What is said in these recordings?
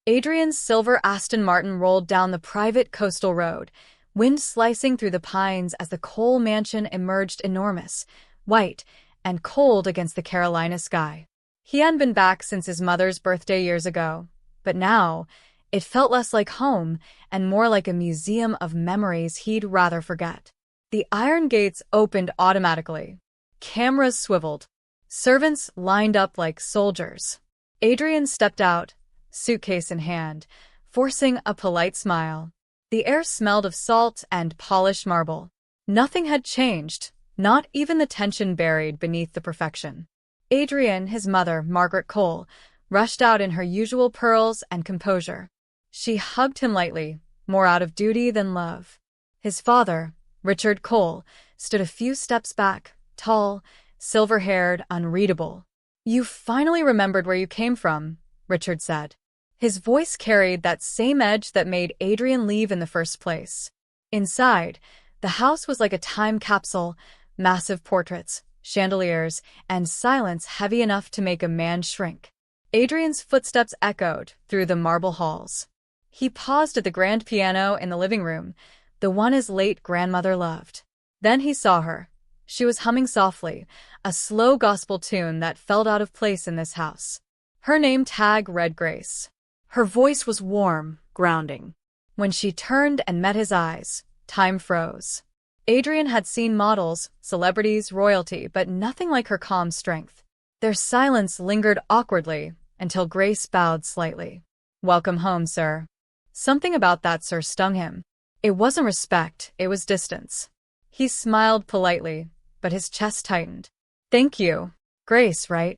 Adrian's silver Aston Martin rolled down the private coastal road, wind slicing through the pines as the Cole mansion emerged enormous, white, and cold against the Carolina sky. He hadn't been back since his mother's birthday years ago, but now it felt less like home and more like a museum of memories he'd rather forget. The iron gates opened automatically. Cameras swiveled. Servants lined up like soldiers. Adrian stepped out, suitcase in hand, forcing a polite smile. The air smelled of salt and polished marble. Nothing had changed, not even the tension buried beneath the perfection. Adrian, his mother, Margaret Cole, rushed out in her usual pearls and composure. She hugged him lightly, more out of duty than love. His father, Richard Cole, stood a few steps back, tall, silver-haired, unreadable. "You finally remembered where you came from," Richard said. His voice carried that same edge that made Adrian leave in the first place. Inside, the house was like a time capsule, massive portraits, chandeliers, and silence heavy enough to make a man shrink. Adrian's footsteps echoed through the marble halls. He paused at the grand piano in the living room, the one his late grandmother loved. Then he saw her. She was humming softly, a slow gospel tune that felt out of place in this house. Her name tag read Grace. Her voice was warm, grounding. When she turned and met his eyes, time froze. Adrian had seen models, celebrities, royalty, but nothing like her calm strength. Their silence lingered awkwardly until Grace bowed slightly. "Welcome home, sir." Something about that "sir" stung him. It wasn't respect, it was distance. He smiled politely, but his chest tightened. "Thank you. Grace, right?"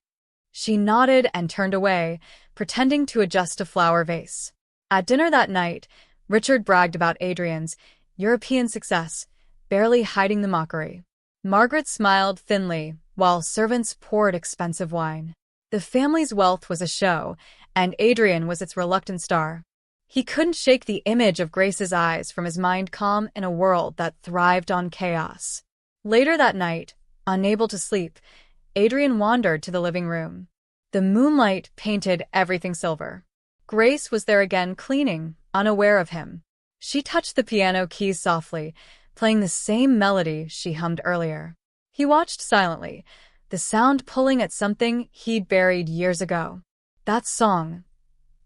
She nodded and turned away, pretending to adjust a flower vase. At dinner that night, Richard bragged about Adrian's European success, barely hiding the mockery. Margaret smiled thinly, while servants poured expensive wine. The family's wealth was a show, and Adrian was its reluctant star. He couldn't shake the image of Grace's eyes from his mind, calm in a world that thrived on chaos. Later that night, unable to sleep, Adrian wandered to the living room. The moonlight painted everything silver. Grace was there again, cleaning, unaware of him. She touched the piano keys softly, playing the same melody she hummed earlier. He watched silently, the sound pulling at something he'd buried years ago. "That song,"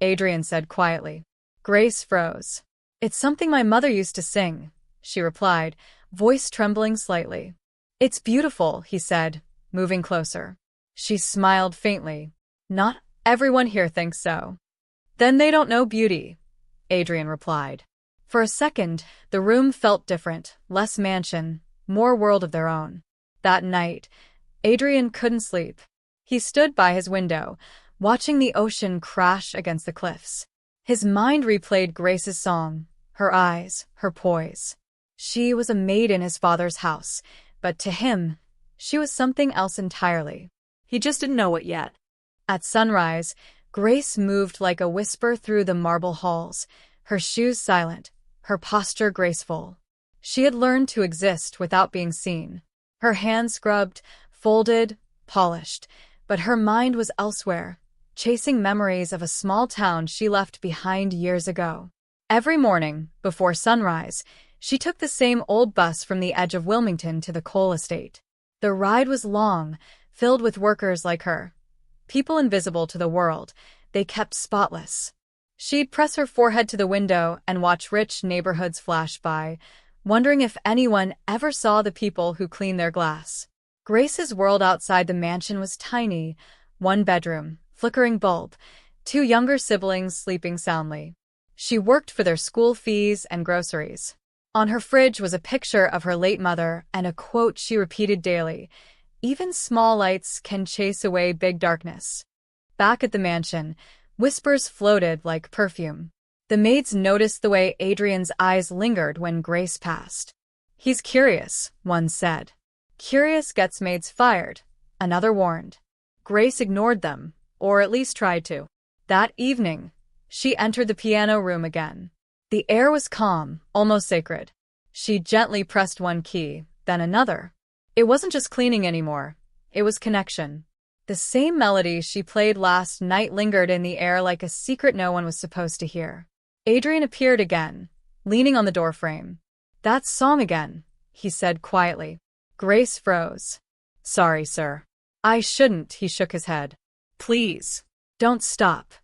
Adrian said quietly. Grace froze. "It's something my mother used to sing," she replied, voice trembling slightly. "It's beautiful," he said, moving closer. She smiled faintly. "Not everyone here thinks so." "Then they don't know beauty," Adrian replied. For a second, the room felt different, less mansion, more world of their own. That night, Adrian couldn't sleep. He stood by his window, watching the ocean crash against the cliffs. His mind replayed Grace's song, her eyes, her poise. She was a maid in his father's house, but to him, she was something else entirely. He just didn't know it yet. At sunrise, Grace moved like a whisper through the marble halls, her shoes silent, her posture graceful. She had learned to exist without being seen. Her hands scrubbed, folded, polished, but her mind was elsewhere, chasing memories of a small town she left behind years ago. Every morning, before sunrise, she took the same old bus from the edge of Wilmington to the Cole estate. The ride was long, filled with workers like her. People invisible to the world, they kept spotless. She'd press her forehead to the window and watch rich neighborhoods flash by, wondering if anyone ever saw the people who cleaned their glass. Grace's world outside the mansion was tiny, one bedroom, flickering bulb, two younger siblings sleeping soundly. She worked for their school fees and groceries. On her fridge was a picture of her late mother and a quote she repeated daily, "Even small lights can chase away big darkness." Back at the mansion, whispers floated like perfume. The maids noticed the way Adrian's eyes lingered when Grace passed. "He's curious," one said. "Curious gets maids fired," another warned. Grace ignored them, or at least tried to. That evening, she entered the piano room again. The air was calm, almost sacred. She gently pressed one key, then another. It wasn't just cleaning anymore. It was connection. The same melody she played last night lingered in the air like a secret no one was supposed to hear. Adrian appeared again, leaning on the doorframe. "That song again," he said quietly. Grace froze. "Sorry, sir. I shouldn't," he shook his head. "Please, don't stop."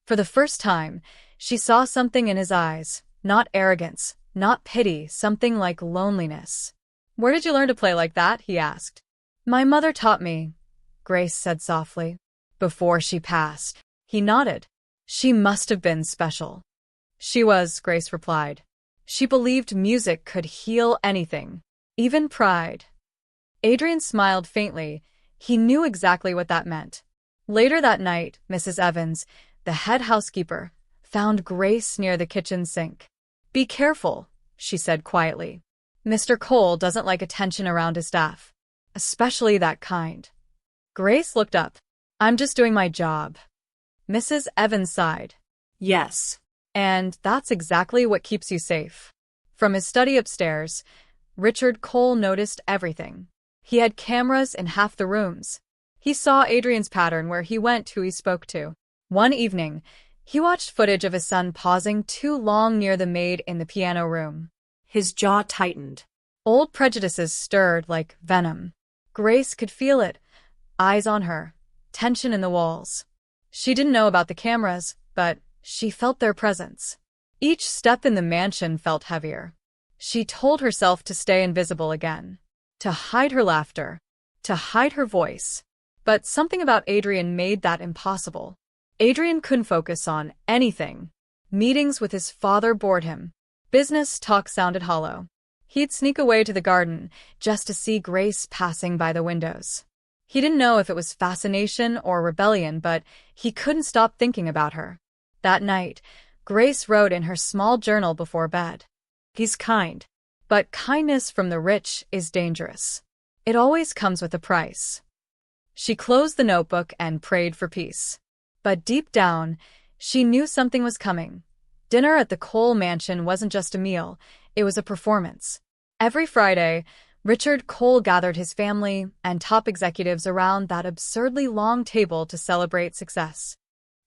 For the first time, she saw something in his eyes, not arrogance, not pity, something like loneliness. "Where did you learn to play like that?" he asked. "My mother taught me," Grace said softly. "Before she passed." He nodded. "She must have been special." "She was," Grace replied. "She believed music could heal anything, even pride." Adrian smiled faintly. He knew exactly what that meant. Later that night, Mrs. Evans, the head housekeeper, found Grace near the kitchen sink. "Be careful," she said quietly. "Mr. Cole doesn't like attention around his staff, especially that kind." Grace looked up. "I'm just doing my job." Mrs. Evans sighed. "Yes. And that's exactly what keeps you safe." From his study upstairs, Richard Cole noticed everything. He had cameras in half the rooms. He saw Adrian's pattern where he went, who he spoke to. One evening, he watched footage of his son pausing too long near the maid in the piano room. His jaw tightened. Old prejudices stirred like venom. Grace could feel it, eyes on her, tension in the walls. She didn't know about the cameras, but she felt their presence. Each step in the mansion felt heavier. She told herself to stay invisible again, to hide her laughter, to hide her voice. But something about Adrian made that impossible. Adrian couldn't focus on anything. Meetings with his father bored him. Business talk sounded hollow. He'd sneak away to the garden just to see Grace passing by the windows. He didn't know if it was fascination or rebellion, but he couldn't stop thinking about her. That night, Grace wrote in her small journal before bed. "He's kind, but kindness from the rich is dangerous. It always comes with a price." She closed the notebook and prayed for peace. But deep down, she knew something was coming. Dinner at the Cole mansion wasn't just a meal, it was a performance. Every Friday, Richard Cole gathered his family and top executives around that absurdly long table to celebrate success.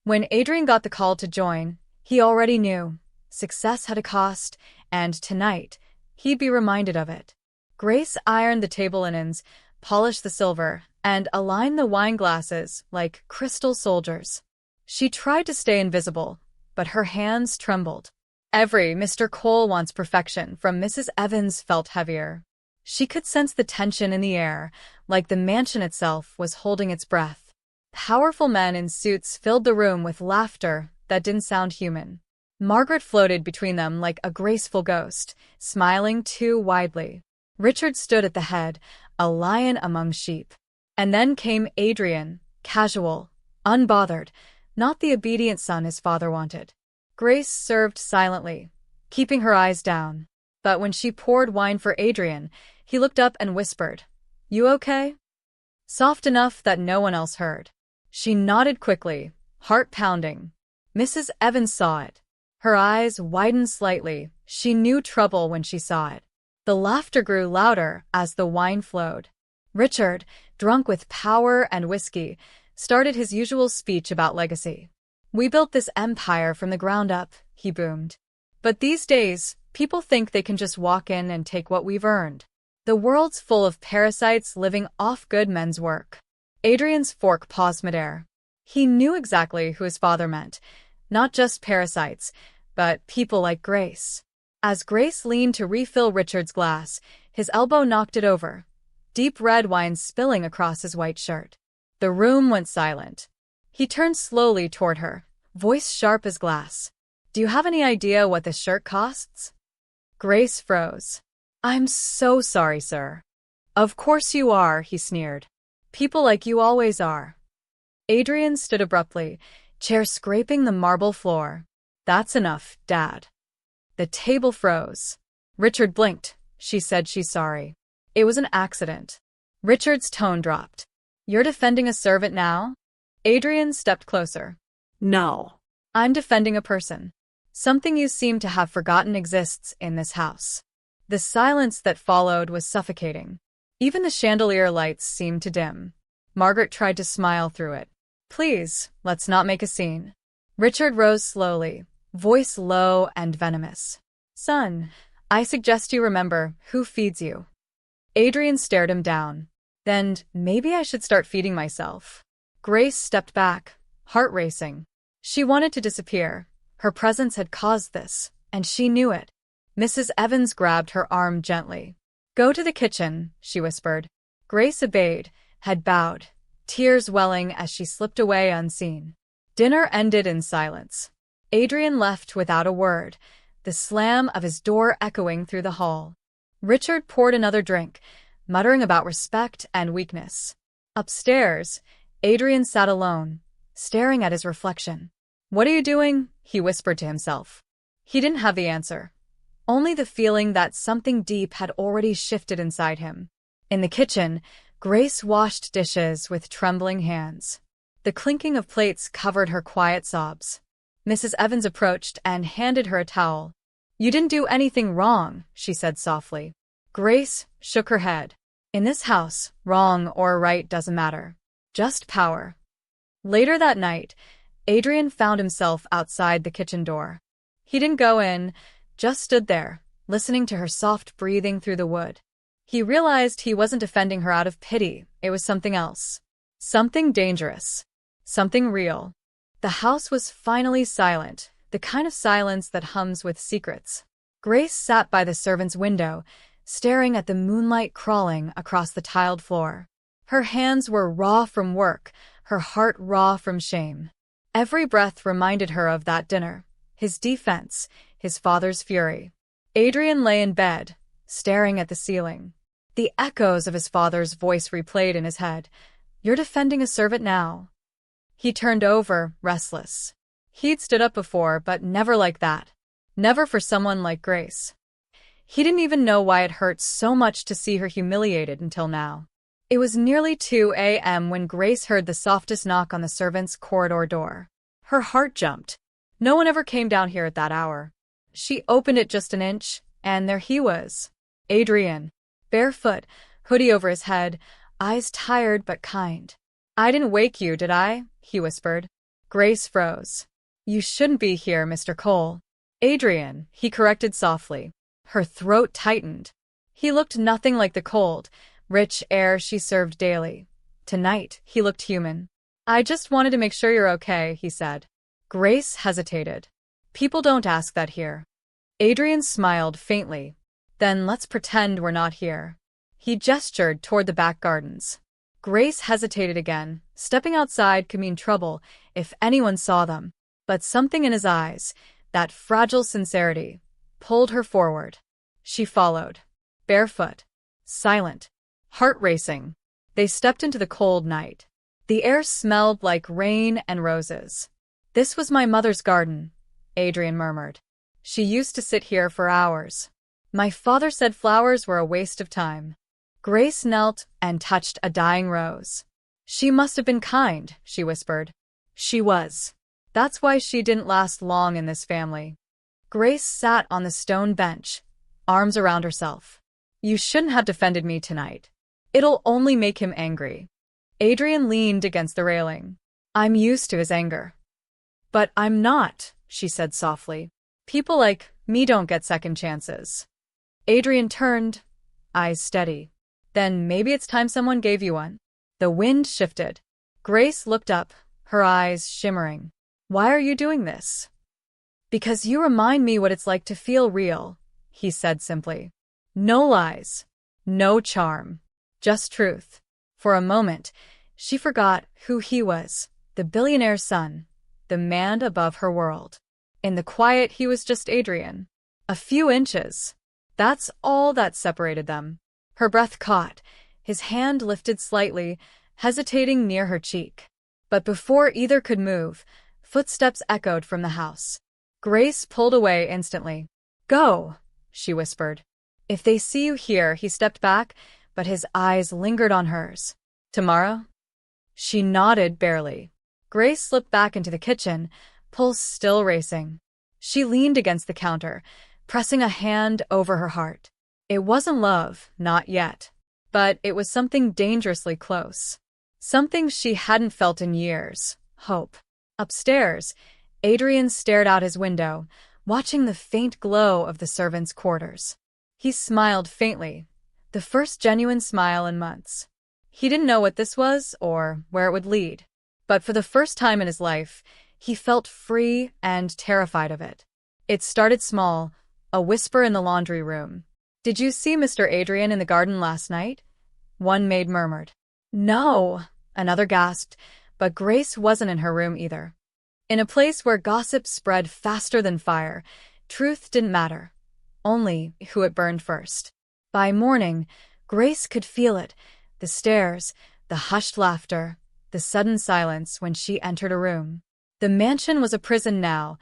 When Adrian got the call to join, he already knew success had a cost, and tonight, he'd be reminded of it. Grace ironed the table linens, polished the silver, and aligned the wine glasses like crystal soldiers. She tried to stay invisible, but her hands trembled. Every "Mr. Cole wants perfection" from Mrs. Evans felt heavier. She could sense the tension in the air, like the mansion itself was holding its breath. Powerful men in suits filled the room with laughter that didn't sound human. Margaret floated between them like a graceful ghost, smiling too widely. Richard stood at the head, a lion among sheep. And then came Adrian, casual, unbothered, not the obedient son his father wanted. Grace served silently, keeping her eyes down. But when she poured wine for Adrian, he looked up and whispered, "You okay?" Soft enough that no one else heard. She nodded quickly, heart pounding. Mrs. Evans saw it. Her eyes widened slightly. She knew trouble when she saw it. The laughter grew louder as the wine flowed. Richard, drunk with power and whiskey, started his usual speech about legacy. "We built this empire from the ground up," he boomed. "But these days, people think they can just walk in and take what we've earned. The world's full of parasites living off good men's work." Adrian's fork paused midair. He knew exactly who his father meant. Not just parasites, but people like Grace. As Grace leaned to refill Richard's glass, his elbow knocked it over, deep red wine spilling across his white shirt. The room went silent. He turned slowly toward her, voice sharp as glass. "Do you have any idea what this shirt costs?" Grace froze. "I'm so sorry, sir." "Of course you are," he sneered. "People like you always are." Adrian stood abruptly, chair scraping the marble floor. "That's enough, Dad." The table froze. Richard blinked. "She said she's sorry. It was an accident." Richard's tone dropped. "You're defending a servant now?" Adrian stepped closer. "No. I'm defending a person. Something you seem to have forgotten exists in this house." The silence that followed was suffocating. Even the chandelier lights seemed to dim. Margaret tried to smile through it. Please, let's not make a scene. Richard rose slowly, voice low and venomous. Son, I suggest you remember who feeds you. Adrian stared him down. Then maybe I should start feeding myself. Grace stepped back, heart racing. She wanted to disappear. Her presence had caused this, and she knew it. Mrs. Evans grabbed her arm gently. Go to the kitchen, she whispered. Grace obeyed, had bowed, tears welling as she slipped away unseen. Dinner ended in silence. Adrian left without a word, the slam of his door echoing through the hall. Richard poured another drink, muttering about respect and weakness. Upstairs, Adrian sat alone, staring at his reflection. What are you doing? He whispered to himself. He didn't have the answer. Only the feeling that something deep had already shifted inside him. In the kitchen, Grace washed dishes with trembling hands. The clinking of plates covered her quiet sobs. Mrs. Evans approached and handed her a towel. You didn't do anything wrong, she said softly. Grace shook her head. In this house, wrong or right doesn't matter. Just power. Later that night, Adrian found himself outside the kitchen door. He didn't go in, just stood there, listening to her soft breathing through the wood. He realized he wasn't defending her out of pity, it was something else. Something dangerous. Something real. The house was finally silent, the kind of silence that hums with secrets. Grace sat by the servant's window, staring at the moonlight crawling across the tiled floor. Her hands were raw from work, her heart raw from shame. Every breath reminded her of that dinner, his defense, his father's fury. Adrian lay in bed, staring at the ceiling. The echoes of his father's voice replayed in his head. You're defending a servant now. He turned over, restless. He'd stood up before, but never like that. Never for someone like Grace. He didn't even know why it hurt so much to see her humiliated until now. It was nearly 2 a.m. when Grace heard the softest knock on the servants' corridor door. Her heart jumped. No one ever came down here at that hour. She opened it just an inch, and there he was. Adrian. Barefoot, hoodie over his head, eyes tired but kind. I didn't wake you, did I? He whispered. Grace froze. You shouldn't be here, Mr. Cole. Adrian, he corrected softly. Her throat tightened. He looked nothing like the cold, rich air she served daily. Tonight, he looked human. I just wanted to make sure you're okay, he said. Grace hesitated. People don't ask that here. Adrian smiled faintly. Then let's pretend we're not here. He gestured toward the back gardens. Grace hesitated again. Stepping outside could mean trouble if anyone saw them. But something in his eyes, that fragile sincerity, pulled her forward. She followed. Barefoot. Silent. Heart racing. They stepped into the cold night. The air smelled like rain and roses. This was my mother's garden, Adrian murmured. She used to sit here for hours. My father said flowers were a waste of time. Grace knelt and touched a dying rose. She must have been kind, she whispered. She was. That's why she didn't last long in this family. Grace sat on the stone bench, arms around herself. You shouldn't have defended me tonight. It'll only make him angry. Adrian leaned against the railing. I'm used to his anger. But I'm not, she said softly. People like me don't get second chances. Adrian turned, eyes steady. Then maybe it's time someone gave you one. The wind shifted. Grace looked up, her eyes shimmering. Why are you doing this? Because you remind me what it's like to feel real, he said simply. No lies. No charm. Just truth. For a moment, she forgot who he was, the billionaire's son, the man above her world. In the quiet, he was just Adrian. A few inches. That's all that separated them. Her breath caught, his hand lifted slightly, hesitating near her cheek. But before either could move, footsteps echoed from the house. Grace pulled away instantly. Go, she whispered. If they see you here, he stepped back, but his eyes lingered on hers. Tomorrow? She nodded barely. Grace slipped back into the kitchen, pulse still racing. She leaned against the counter, pressing a hand over her heart. It wasn't love, not yet. But it was something dangerously close. Something she hadn't felt in years: hope. Upstairs, Adrian stared out his window, watching the faint glow of the servants' quarters. He smiled faintly, the first genuine smile in months. He didn't know what this was or where it would lead, but for the first time in his life, he felt free and terrified of it. It started small, a whisper in the laundry room. "Did you see Mr. Adrian in the garden last night?" One maid murmured. "No," another gasped, but Grace wasn't in her room either. In a place where gossip spread faster than fire, truth didn't matter, only who it burned first. By morning, Grace could feel it: the stares, the hushed laughter, the sudden silence when she entered a room. The mansion was a prison now,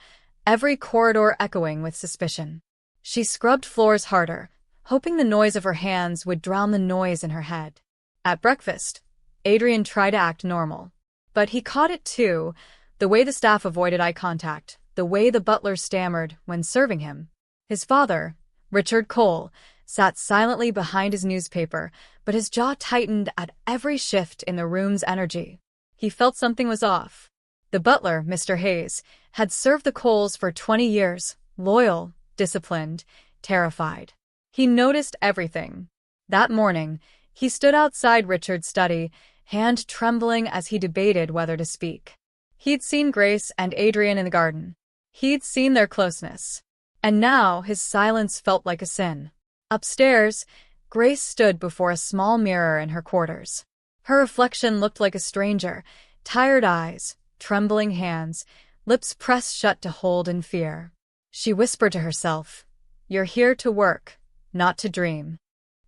every corridor echoing with suspicion. She scrubbed floors harder, hoping the noise of her hands would drown the noise in her head. At breakfast, Adrian tried to act normal. But he caught it too: the way the staff avoided eye contact, the way the butler stammered when serving him. His father, Richard Cole, sat silently behind his newspaper, but his jaw tightened at every shift in the room's energy. He felt something was off. The butler, Mr. Hayes, had served the Coles for 20 years, loyal, disciplined, terrified. He noticed everything. That morning, he stood outside Richard's study, hand trembling as he debated whether to speak. He'd seen Grace and Adrian in the garden. He'd seen their closeness. And now his silence felt like a sin. Upstairs, Grace stood before a small mirror in her quarters. Her reflection looked like a stranger: tired eyes, trembling hands, lips pressed shut to hold in fear. She whispered to herself, "You're here to work, not to dream."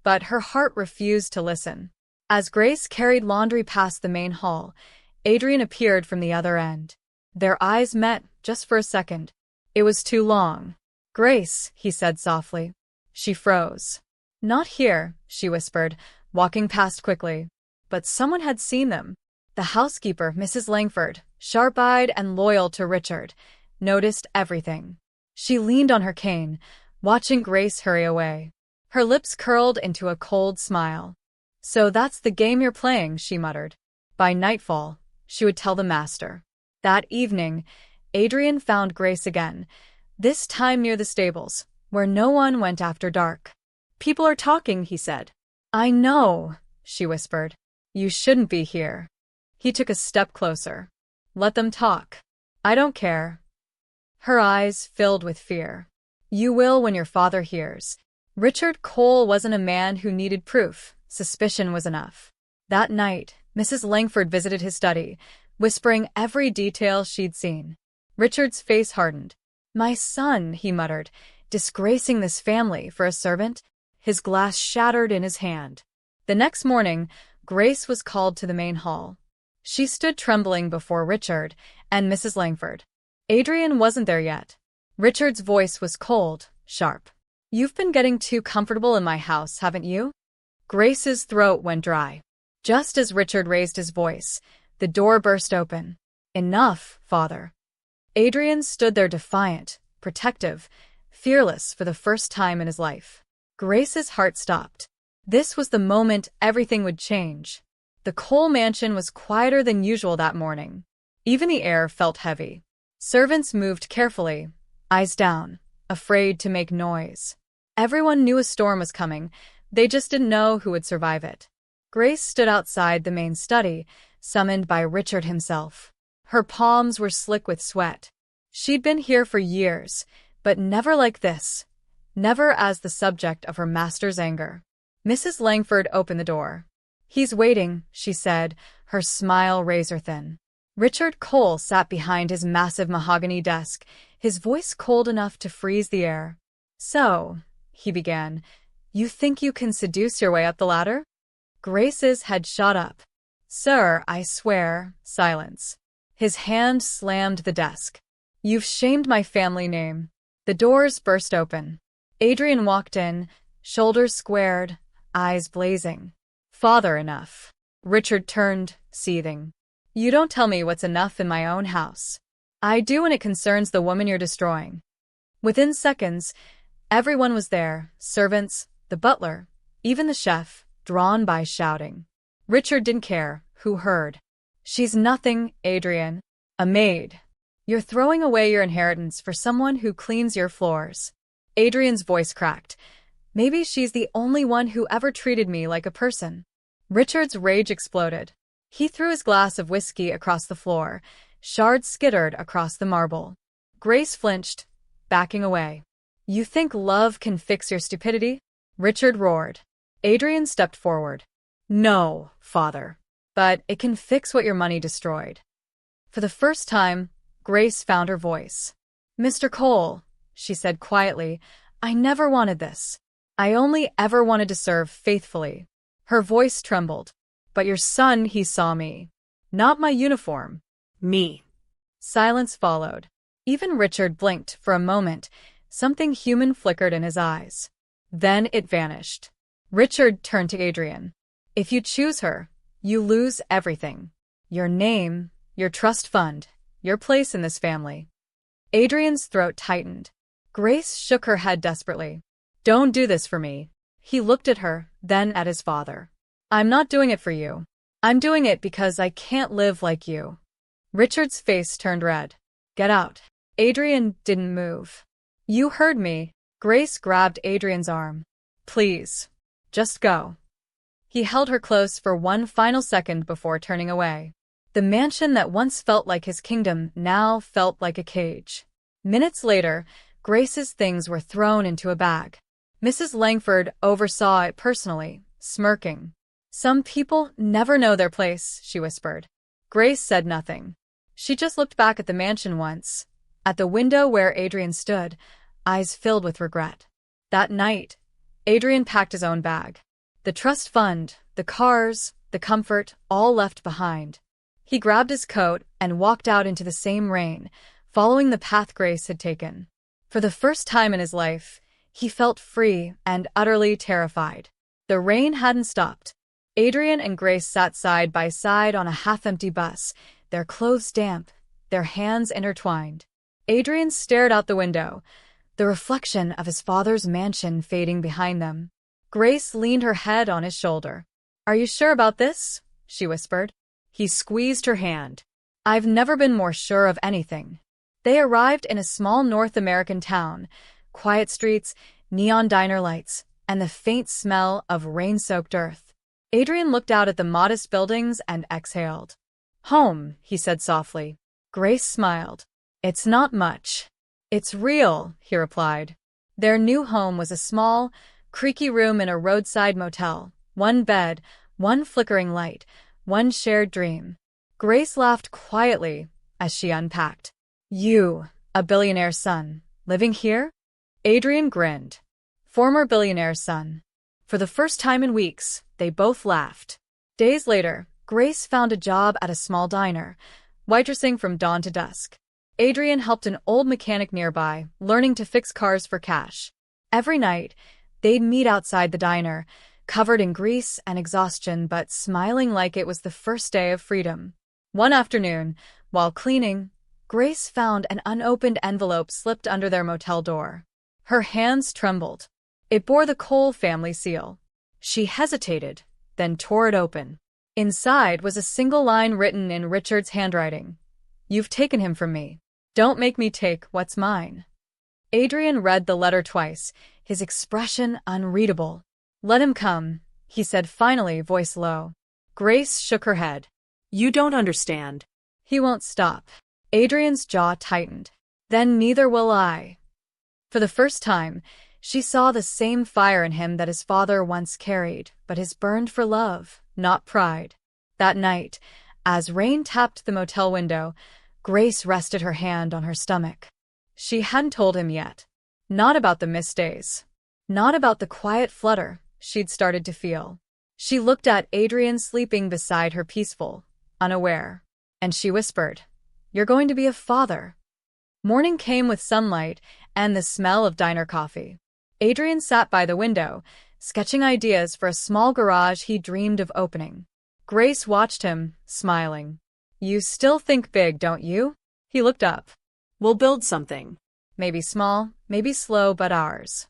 But her heart refused to listen. As Grace carried laundry past the main hall, Adrian appeared from the other end. Their eyes met, just for a second. It was too long. "Grace," he said softly. She froze. "Not here," she whispered, walking past quickly. But someone had seen them. The housekeeper, Mrs. Langford, sharp-eyed and loyal to Richard, noticed everything. She leaned on her cane, watching Grace hurry away. Her lips curled into a cold smile. "So that's the game you're playing," she muttered. By nightfall, she would tell the master. That evening, Adrian found Grace again, this time near the stables, where no one went after dark. "People are talking," he said. "I know," she whispered. "You shouldn't be here." He took a step closer. "Let them talk. I don't care." Her eyes filled with fear. "You will when your father hears." Richard Cole wasn't a man who needed proof. Suspicion was enough. That night, Mrs. Langford visited his study, whispering every detail she'd seen. Richard's face hardened. "My son," he muttered, "disgracing this family for a servant?" His glass shattered in his hand. The next morning, Grace was called to the main hall. She stood trembling before Richard and Mrs. Langford. Adrian wasn't there yet. Richard's voice was cold, sharp. "You've been getting too comfortable in my house, haven't you?" Grace's throat went dry. Just as Richard raised his voice, the door burst open. "Enough, father." Adrian stood there defiant, protective, fearless for the first time in his life. Grace's heart stopped. This was the moment everything would change. The Cole mansion was quieter than usual that morning. Even the air felt heavy. Servants moved carefully, eyes down, afraid to make noise. Everyone knew a storm was coming, they just didn't know who would survive it. Grace stood outside the main study, summoned by Richard himself. Her palms were slick with sweat. She'd been here for years, but never like this. Never as the subject of her master's anger. Mrs. Langford opened the door. "He's waiting," she said, her smile razor-thin. Richard Cole sat behind his massive mahogany desk, his voice cold enough to freeze the air. "So," he began, "you think you can seduce your way up the ladder?" Grace's head shot up. "Sir, I swear." Silence. His hand slammed the desk. "You've shamed my family name." The doors burst open. Adrian walked in, shoulders squared, eyes blazing. "Father, enough." Richard turned, seething. "You don't tell me what's enough in my own house. I do when it concerns the woman you're destroying." Within seconds, everyone was there, servants, the butler, even the chef, drawn by shouting. Richard didn't care who heard. She's nothing, Adrian. A maid. You're throwing away your inheritance for someone who cleans your floors. Adrian's voice cracked. Maybe she's the only one who ever treated me like a person. Richard's rage exploded. He threw his glass of whiskey across the floor. Shards skittered across the marble. Grace flinched, backing away. You think love can fix your stupidity? Richard roared. Adrian stepped forward. No, father. But it can fix what your money destroyed. For the first time, Grace found her voice. Mr. Cole, she said quietly, I never wanted this. I only ever wanted to serve faithfully. Her voice trembled. But your son, he saw me. Not my uniform. Me. Silence followed. Even Richard blinked for a moment. Something human flickered in his eyes. Then it vanished. Richard turned to Adrian. If you choose her, you lose everything. Your name, your trust fund, your place in this family. Adrian's throat tightened. Grace shook her head desperately. Don't do this for me. He looked at her, then at his father. I'm not doing it for you. I'm doing it because I can't live like you. Richard's face turned red. Get out. Adrian didn't move. You heard me. Grace grabbed Adrian's arm. Please. Just go. He held her close for one final second before turning away. The mansion that once felt like his kingdom now felt like a cage. Minutes later, Grace's things were thrown into a bag. Mrs. Langford oversaw it personally, smirking. Some people never know their place, she whispered. Grace said nothing. She just looked back at the mansion once, at the window where Adrian stood, eyes filled with regret. That night, Adrian packed his own bag. The trust fund, the cars, the comfort, all left behind. He grabbed his coat and walked out into the same rain, following the path Grace had taken. For the first time in his life, he felt free and utterly terrified. The rain hadn't stopped. Adrian and Grace sat side by side on a half-empty bus, their clothes damp, their hands intertwined. Adrian stared out the window, the reflection of his father's mansion fading behind them. Grace leaned her head on his shoulder. Are you sure about this? She whispered. He squeezed her hand. I've never been more sure of anything. They arrived in a small North American town, quiet streets, neon diner lights, and the faint smell of rain-soaked earth. Adrian looked out at the modest buildings and exhaled. Home, he said softly. Grace smiled. It's not much. It's real, he replied. Their new home was a small, creaky room in a roadside motel. One bed, one flickering light, one shared dream. Grace laughed quietly as she unpacked. You, a billionaire's son, living here? Adrian grinned. Former billionaire's son. For the first time in weeks, they both laughed. Days later, Grace found a job at a small diner, waitressing from dawn to dusk. Adrian helped an old mechanic nearby, learning to fix cars for cash. Every night, they'd meet outside the diner, covered in grease and exhaustion but smiling like it was the first day of freedom. One afternoon, while cleaning, Grace found an unopened envelope slipped under their motel door. Her hands trembled. It bore the Cole family seal. She hesitated, then tore it open. Inside was a single line written in Richard's handwriting. You've taken him from me. Don't make me take what's mine. Adrian read the letter twice, his expression unreadable. Let him come, he said finally, voice low. Grace shook her head. You don't understand. He won't stop. Adrian's jaw tightened. Then neither will I. For the first time, she saw the same fire in him that his father once carried, but his burned for love, not pride. That night, as rain tapped the motel window, Grace rested her hand on her stomach. She hadn't told him yet. Not about the missed days. Not about the quiet flutter she'd started to feel. She looked at Adrian sleeping beside her peaceful, unaware. And she whispered, You're going to be a father. Morning came with sunlight and the smell of diner coffee. Adrian sat by the window, sketching ideas for a small garage he dreamed of opening. Grace watched him, smiling. You still think big, don't you? He looked up. We'll build something. Maybe small, maybe slow, but ours.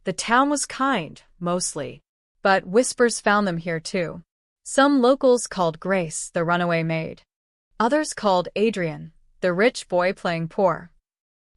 The town was kind, mostly. But whispers found them here too. Some locals called Grace the runaway maid. Others called Adrian the rich boy playing poor.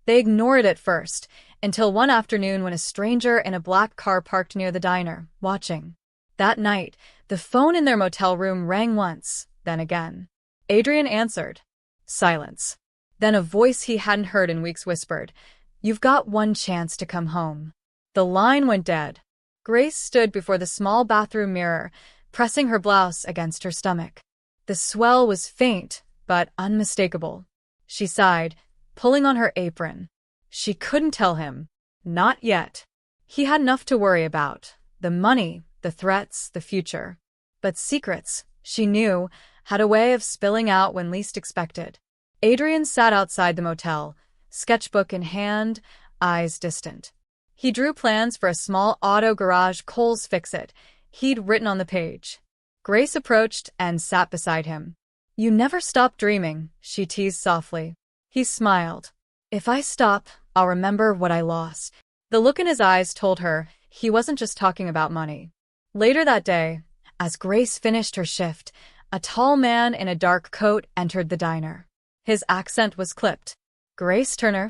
They ignored it at first, until one afternoon when a stranger in a black car parked near the diner, watching. That night, the phone in their motel room rang once, then again. Adrian answered. Silence. Then a voice he hadn't heard in weeks whispered, "You've got one chance to come home." The line went dead. Grace stood before the small bathroom mirror, pressing her blouse against her stomach. The swell was faint, but unmistakable. She sighed, pulling on her apron. She couldn't tell him. Not yet. He had enough to worry about. The money, the threats, the future. But secrets, she knew, had a way of spilling out when least expected. Adrian sat outside the motel, sketchbook in hand, eyes distant. He drew plans for a small auto garage Kohl's Fix-It he'd written on the page. Grace approached and sat beside him. "You never stop dreaming," she teased softly. He smiled. "If I stop, I'll remember what I lost." The look in his eyes told her he wasn't just talking about money. Later that day, as Grace finished her shift, a tall man in a dark coat entered the diner. His accent was clipped. "Grace Turner?"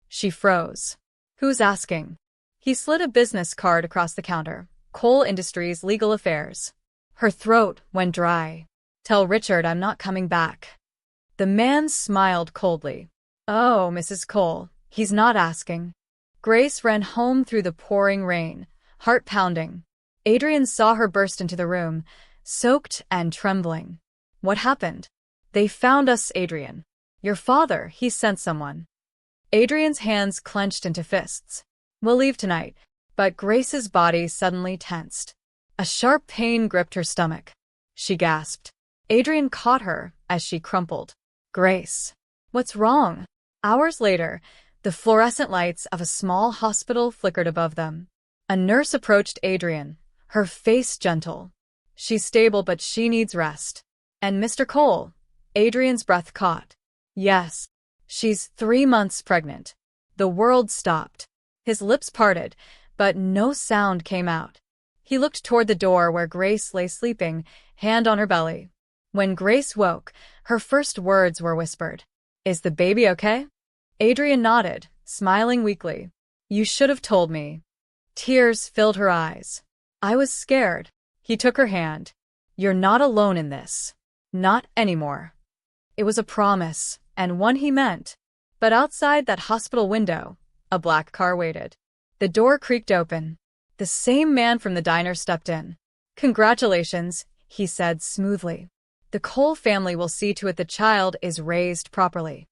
She froze. "Who's asking?" He slid a business card across the counter. Kohl Industries Legal Affairs. Her throat went dry. "Tell Richard I'm not coming back." The man smiled coldly. "Oh, Mrs. Kohl, he's not asking." Grace ran home through the pouring rain, heart pounding. Adrian saw her burst into the room, soaked and trembling. "What happened?" "They found us, Adrian. Your father, he sent someone." Adrian's hands clenched into fists. "We'll leave tonight." But Grace's body suddenly tensed. A sharp pain gripped her stomach. She gasped. Adrian caught her as she crumpled. "Grace, what's wrong?" Hours later, the fluorescent lights of a small hospital flickered above them. A nurse approached Adrian, her face gentle. "She's stable, but she needs rest." "And Mr. Kohl?" Adrian's breath caught. "Yes. She's 3 months pregnant." The world stopped. His lips parted, but no sound came out. He looked toward the door where Grace lay sleeping, hand on her belly. When Grace woke, her first words were whispered. "Is the baby okay?" Adrian nodded, smiling weakly. "You should have told me." Tears filled her eyes. "I was scared." He took her hand. "You're not alone in this. Not anymore." It was a promise, and one he meant. But outside that hospital window, a black car waited. The door creaked open. The same man from the diner stepped in. "Congratulations," he said smoothly. "The Kohl family will see to it the child is raised properly."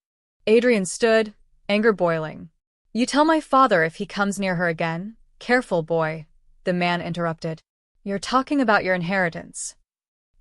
Adrian stood, anger boiling. "You tell my father if he comes near her again." "Careful, boy," the man interrupted. "You're talking about your inheritance."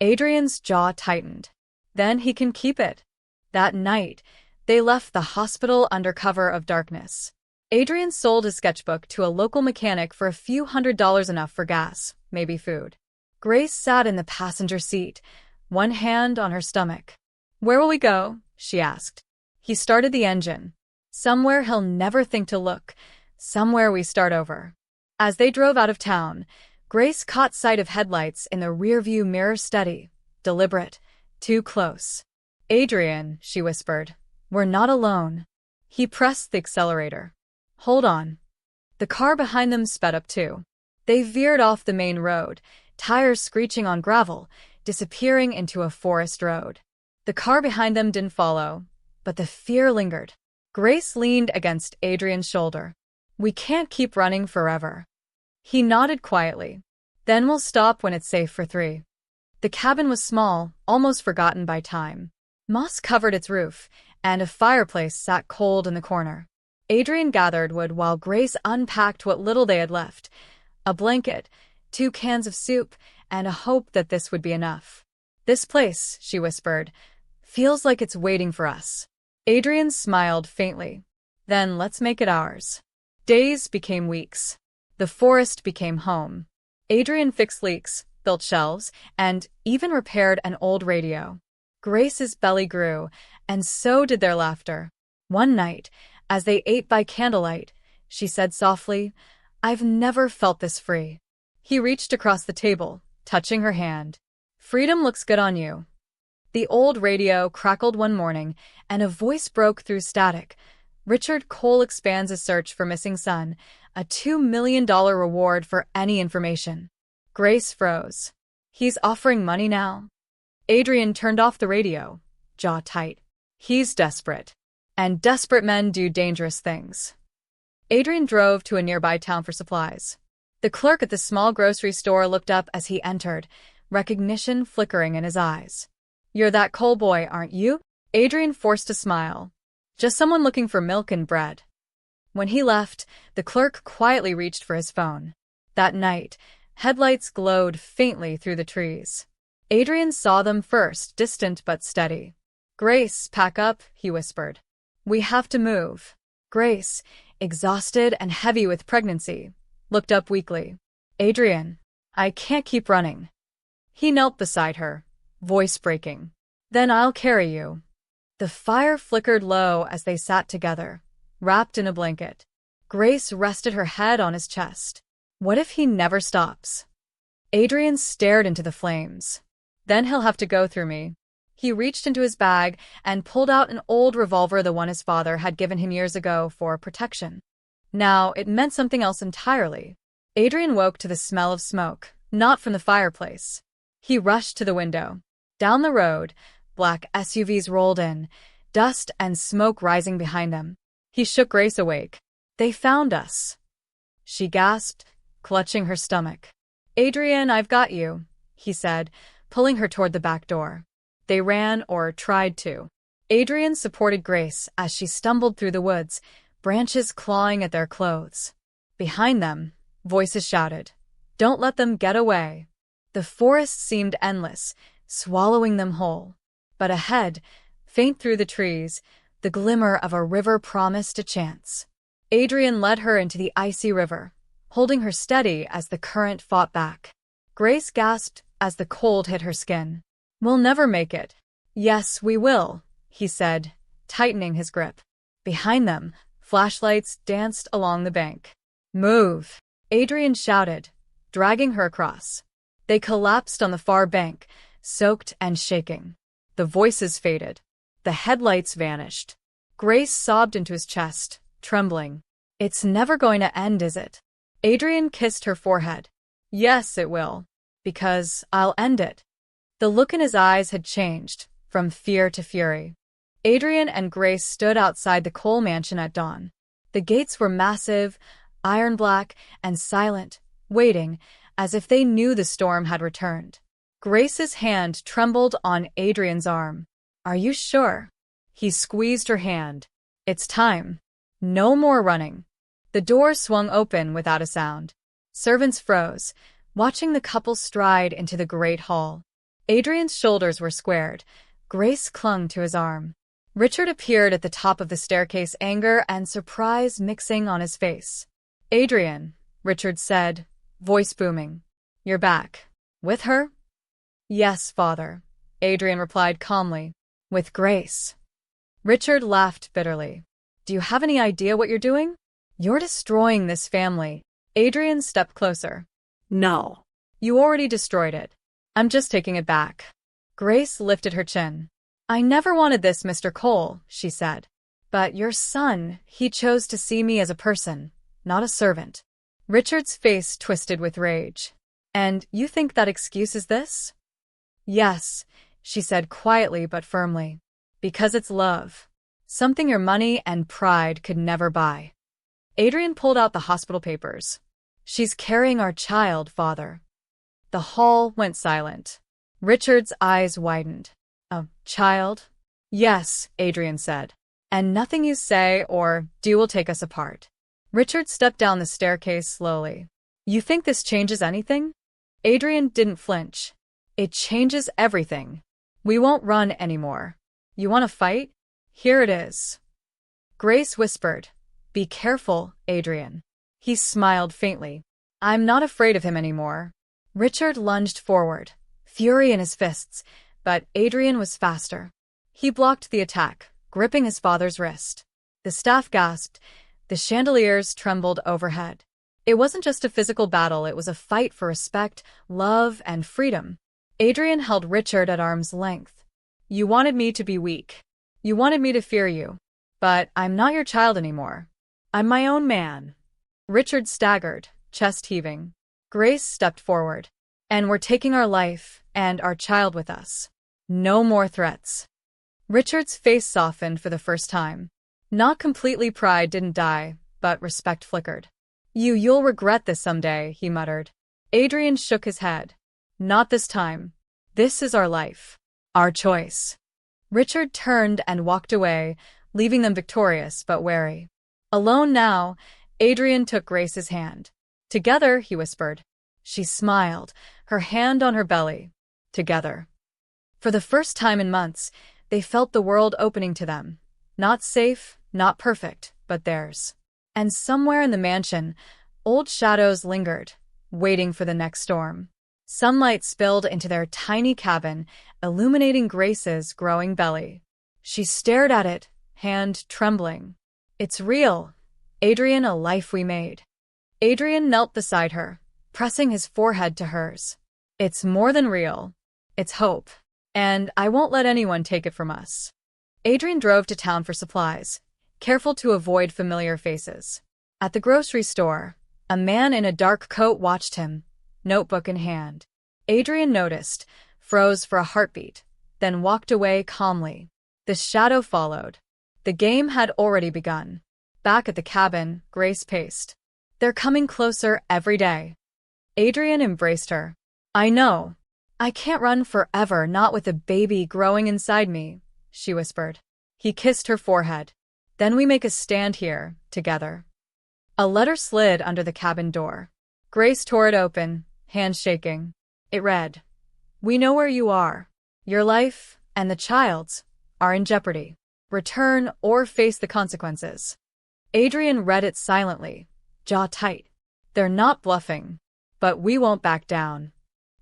Adrian's jaw tightened. "Then he can keep it." That night, they left the hospital under cover of darkness. Adrian sold his sketchbook to a local mechanic for a few $100s, enough for gas, maybe food. Grace sat in the passenger seat, one hand on her stomach. "Where will we go?" she asked. He started the engine. "Somewhere he'll never think to look. Somewhere we start over." As they drove out of town, Grace caught sight of headlights in the rearview mirror, steady, deliberate, too close. "Adrian," she whispered, "we're not alone." He pressed the accelerator. "Hold on." The car behind them sped up too. They veered off the main road, tires screeching on gravel, disappearing into a forest road. The car behind them didn't follow, but the fear lingered. Grace leaned against Adrian's shoulder. "We can't keep running forever." He nodded quietly. "Then we'll stop when it's safe for 3. The cabin was small, almost forgotten by time. Moss covered its roof, and a fireplace sat cold in the corner. Adrian gathered wood while Grace unpacked what little they had left. A blanket, 2 cans of soup, and a hope that this would be enough. "This place," she whispered, "feels like it's waiting for us." Adrian smiled faintly. "Then let's make it ours." Days became weeks. The forest became home. Adrian fixed leaks, built shelves, and even repaired an old radio. Grace's belly grew, and so did their laughter. One night, as they ate by candlelight, she said softly, "I've never felt this free." He reached across the table, touching her hand. Freedom looks good on you. The old radio crackled one morning, and a voice broke through static. Richard Cole expands his search for missing son, a $2 million reward for any information. Grace froze. He's offering money now? Adrian turned off the radio, jaw tight. He's desperate. And desperate men do dangerous things. Adrian drove to a nearby town for supplies. The clerk at the small grocery store looked up as he entered, recognition flickering in his eyes. You're that Cole boy, aren't you? Adrian forced a smile. Just someone looking for milk and bread. When he left, the clerk quietly reached for his phone. That night, headlights glowed faintly through the trees. Adrian saw them first, distant but steady. Grace, pack up, he whispered. We have to move. Grace, exhausted and heavy with pregnancy, looked up weakly. Adrian, I can't keep running. He knelt beside her, voice breaking. Then I'll carry you. The fire flickered low as they sat together, wrapped in a blanket. Grace rested her head on his chest. What if he never stops? Adrian stared into the flames. Then he'll have to go through me. He reached into his bag and pulled out an old revolver, the one his father had given him years ago for protection. Now it meant something else entirely. Adrian woke to the smell of smoke, not from the fireplace. He rushed to the window. Down the road, black SUVs rolled in, dust and smoke rising behind them. He shook Grace awake. They found us. She gasped, clutching her stomach. Adrian, I've got you, he said, pulling her toward the back door. They ran, or tried to. Adrian supported Grace as she stumbled through the woods, branches clawing at their clothes. Behind them, voices shouted, Don't let them get away. The forest seemed endless, swallowing them whole. But ahead, faint through the trees, the glimmer of a river promised a chance. Adrian led her into the icy river, holding her steady as the current fought back. Grace gasped as the cold hit her skin. We'll never make it. Yes, we will, he said, tightening his grip. Behind them, flashlights danced along the bank. Move, Adrian shouted, dragging her across. They collapsed on the far bank, soaked and shaking. The voices faded. The headlights vanished. Grace sobbed into his chest, trembling. It's never going to end, is it? Adrian kissed her forehead. Yes, it will. Because I'll end it. The look in his eyes had changed, from fear to fury. Adrian and Grace stood outside the Cole mansion at dawn. The gates were massive, iron-black, and silent, waiting, as if they knew the storm had returned. Grace's hand trembled on Adrian's arm. Are you sure? He squeezed her hand. It's time. No more running. The door swung open without a sound. Servants froze, watching the couple stride into the great hall. Adrian's shoulders were squared. Grace clung to his arm. Richard appeared at the top of the staircase, anger and surprise mixing on his face. Adrian, Richard said, voice booming. You're back. With her? Yes, father, Adrian replied calmly. With Grace. Richard laughed bitterly. Do you have any idea what you're doing? You're destroying this family. Adrian stepped closer. No. You already destroyed it. I'm just taking it back. Grace lifted her chin. I never wanted this, Mr. Cole, she said. But your son, he chose to see me as a person, not a servant. Richard's face twisted with rage. And you think that excuses this? Yes, she said quietly but firmly. Because it's love. Something your money and pride could never buy. Adrian pulled out the hospital papers. She's carrying our child, father. The hall went silent. Richard's eyes widened. A child? Yes, Adrian said. And nothing you say or do will take us apart. Richard stepped down the staircase slowly. You think this changes anything? Adrian didn't flinch. It changes everything. We won't run anymore. You want to fight? Here it is. Grace whispered. Be careful, Adrian. He smiled faintly. I'm not afraid of him anymore. Richard lunged forward, fury in his fists, but Adrian was faster. He blocked the attack, gripping his father's wrist. The staff gasped. The chandeliers trembled overhead. It wasn't just a physical battle, it was a fight for respect, love, and freedom. Adrian held Richard at arm's length. You wanted me to be weak. You wanted me to fear you. But I'm not your child anymore. I'm my own man. Richard staggered, chest heaving. Grace stepped forward. And we're taking our life and our child with us. No more threats. Richard's face softened for the first time. Not completely, pride didn't die, but respect flickered. You'll regret this someday, he muttered. Adrian shook his head. Not this time. This is our life. Our choice. Richard turned and walked away, leaving them victorious but wary. Alone now, Adrian took Grace's hand. Together, he whispered. She smiled, her hand on her belly. Together. For the first time in months, they felt the world opening to them. Not safe, not perfect, but theirs. And somewhere in the mansion, old shadows lingered, waiting for the next storm. Sunlight spilled into their tiny cabin, illuminating Grace's growing belly. She stared at it, hand trembling. It's real. Adrian, a life we made. Adrian knelt beside her, pressing his forehead to hers. It's more than real. It's hope. And I won't let anyone take it from us. Adrian drove to town for supplies, careful to avoid familiar faces. At the grocery store, a man in a dark coat watched him, notebook in hand. Adrian noticed, froze for a heartbeat, then walked away calmly. The shadow followed. The game had already begun. Back at the cabin, Grace paced. They're coming closer every day. Adrian embraced her. I know. I can't run forever, not with a baby growing inside me, she whispered. He kissed her forehead. Then we make a stand here, together. A letter slid under the cabin door. Grace tore it open, hands shaking. It read, We know where you are. Your life, and the child's, are in jeopardy. Return or face the consequences. Adrian read it silently, jaw tight. They're not bluffing. But we won't back down.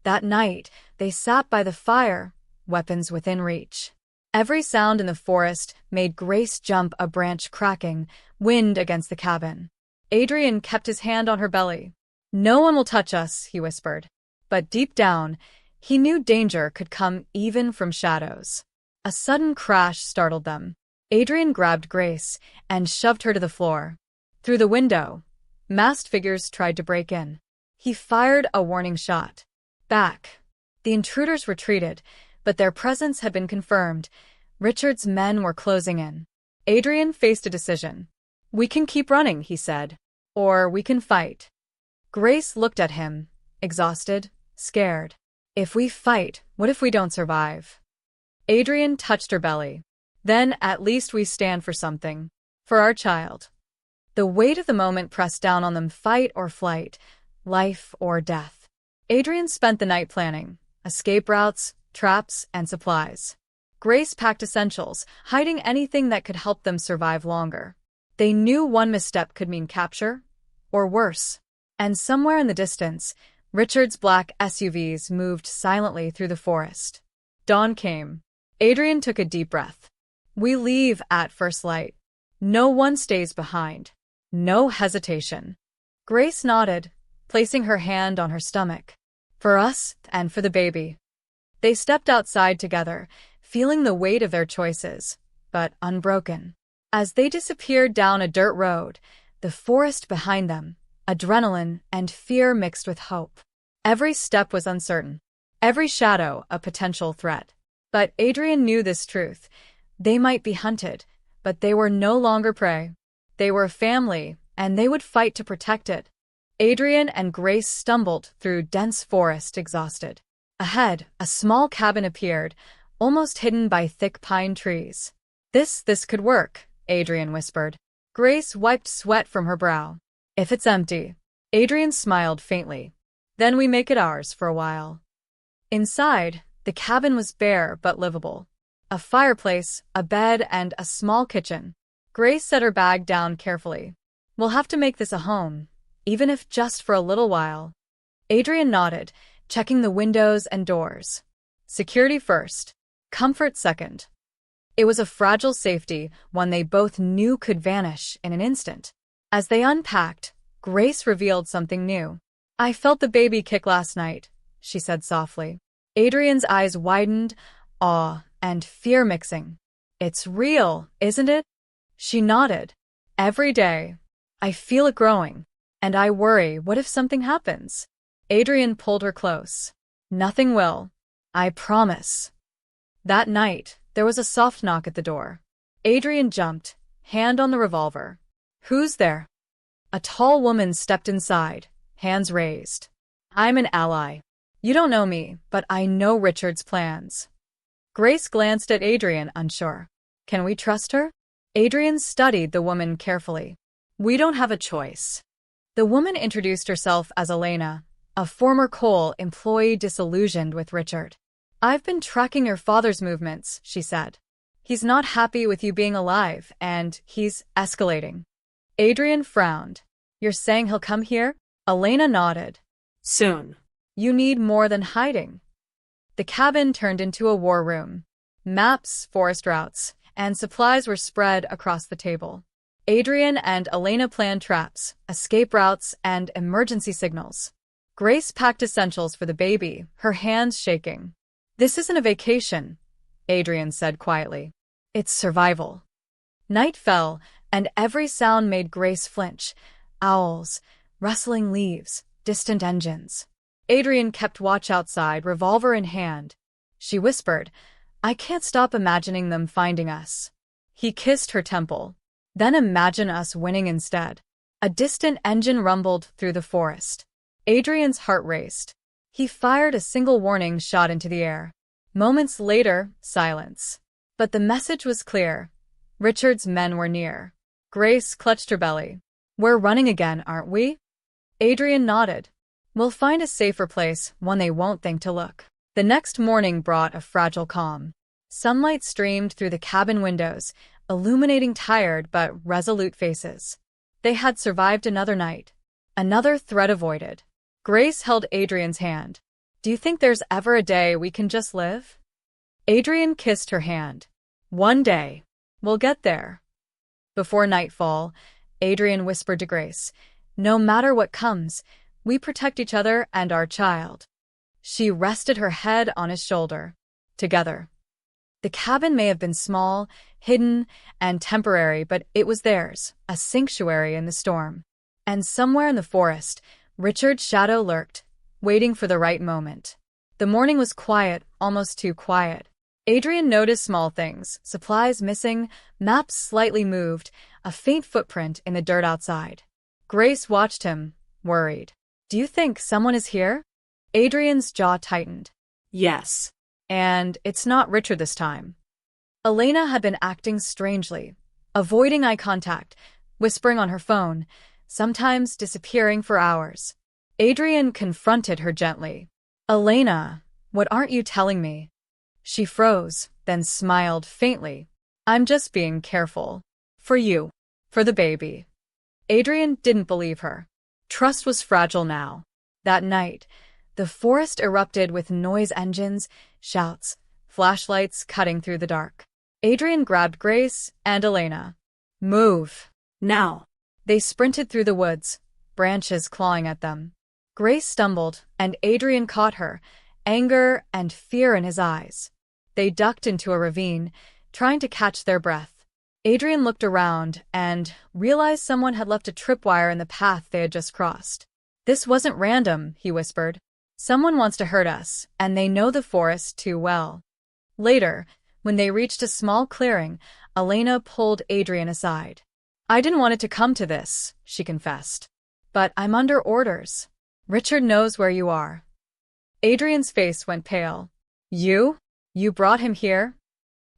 That night, they sat by the fire, weapons within reach. Every sound in the forest made Grace jump, a branch cracking, wind against the cabin. Adrian kept his hand on her belly. No one will touch us, he whispered. But deep down, he knew danger could come even from shadows. A sudden crash startled them. Adrian grabbed Grace and shoved her to the floor. Through the window, masked figures tried to break in. He fired a warning shot. Back. The intruders retreated, but their presence had been confirmed. Richard's men were closing in. Adrian faced a decision. We can keep running, he said. Or we can fight. Grace looked at him, exhausted, scared. If we fight, what if we don't survive? Adrian touched her belly. Then at least we stand for something. For our child. The weight of the moment pressed down on them, fight or flight, life or death. Adrian spent the night planning, escape routes, traps, and supplies. Grace packed essentials, hiding anything that could help them survive longer. They knew one misstep could mean capture, or worse. And somewhere in the distance, Richard's black SUVs moved silently through the forest. Dawn came. Adrian took a deep breath. We leave at first light. No one stays behind. No hesitation. Grace nodded, placing her hand on her stomach. For us, and for the baby. They stepped outside together, feeling the weight of their choices, but unbroken. As they disappeared down a dirt road, the forest behind them, adrenaline and fear mixed with hope. Every step was uncertain. Every shadow a potential threat. But Adrian knew this truth. They might be hunted, but they were no longer prey. They were a family, and they would fight to protect it. Adrian and Grace stumbled through dense forest, exhausted. Ahead, a small cabin appeared, almost hidden by thick pine trees. This could work, Adrian whispered. Grace wiped sweat from her brow. If it's empty. Adrian smiled faintly. Then we make it ours for a while. Inside, the cabin was bare but livable. A fireplace, a bed, and a small kitchen. Grace set her bag down carefully. We'll have to make this a home, even if just for a little while. Adrian nodded, checking the windows and doors. Security first. Comfort second. It was a fragile safety, one they both knew could vanish in an instant. As they unpacked, Grace revealed something new. I felt the baby kick last night, she said softly. Adrian's eyes widened, awe and fear mixing. It's real, isn't it? She nodded. Every day. I feel it growing. And I worry, what if something happens? Adrian pulled her close. Nothing will. I promise. That night, there was a soft knock at the door. Adrian jumped, hand on the revolver. Who's there? A tall woman stepped inside, hands raised. I'm an ally. You don't know me, but I know Richard's plans. Grace glanced at Adrian, unsure. Can we trust her? Adrian studied the woman carefully. We don't have a choice. The woman introduced herself as Elena, a former Cole employee disillusioned with Richard. I've been tracking your father's movements, she said. He's not happy with you being alive, and he's escalating. Adrian frowned. You're saying he'll come here? Elena nodded. Soon. You need more than hiding. The cabin turned into a war room. Maps, forest routes, and supplies were spread across the table. Adrian and Elena planned traps, escape routes, and emergency signals. Grace packed essentials for the baby, her hands shaking. This isn't a vacation, Adrian said quietly. It's survival. Night fell, and every sound made Grace flinch. Owls, rustling leaves, distant engines. Adrian kept watch outside, revolver in hand. She whispered, I can't stop imagining them finding us. He kissed her temple. Then imagine us winning instead. A distant engine rumbled through the forest. Adrian's heart raced. He fired a single warning shot into the air. Moments later, silence. But the message was clear. Richard's men were near. Grace clutched her belly. We're running again, aren't we? Adrian nodded. We'll find a safer place, one they won't think to look. The next morning brought a fragile calm. Sunlight streamed through the cabin windows, illuminating tired but resolute faces. They had survived another night. Another threat avoided. Grace held Adrian's hand. Do you think there's ever a day we can just live? Adrian kissed her hand. One day. We'll get there. Before nightfall, Adrian whispered to Grace, no matter what comes, we protect each other and our child. She rested her head on his shoulder. Together. The cabin may have been small, hidden, and temporary, but it was theirs, a sanctuary in the storm. And somewhere in the forest, Richard's shadow lurked, waiting for the right moment. The morning was quiet, almost too quiet. Adrian noticed small things, supplies missing, maps slightly moved, a faint footprint in the dirt outside. Grace watched him, worried. Do you think someone is here? Adrian's jaw tightened. Yes. And it's not Richard this time. Elena had been acting strangely, avoiding eye contact, whispering on her phone, sometimes disappearing for hours. Adrian confronted her gently. Elena, what aren't you telling me? She froze, then smiled faintly. I'm just being careful. For you. For the baby. Adrian didn't believe her. Trust was fragile now. That night, the forest erupted with noise engines, shouts, flashlights cutting through the dark. Adrian grabbed Grace and Elena. Move. Now. They sprinted through the woods, branches clawing at them. Grace stumbled, and Adrian caught her, anger and fear in his eyes. They ducked into a ravine, trying to catch their breath. Adrian looked around and realized someone had left a tripwire in the path they had just crossed. This wasn't random, he whispered. Someone wants to hurt us, and they know the forest too well. Later, when they reached a small clearing, Elena pulled Adrian aside. I didn't want it to come to this, she confessed. But I'm under orders. Richard knows where you are. Adrian's face went pale. You? You brought him here?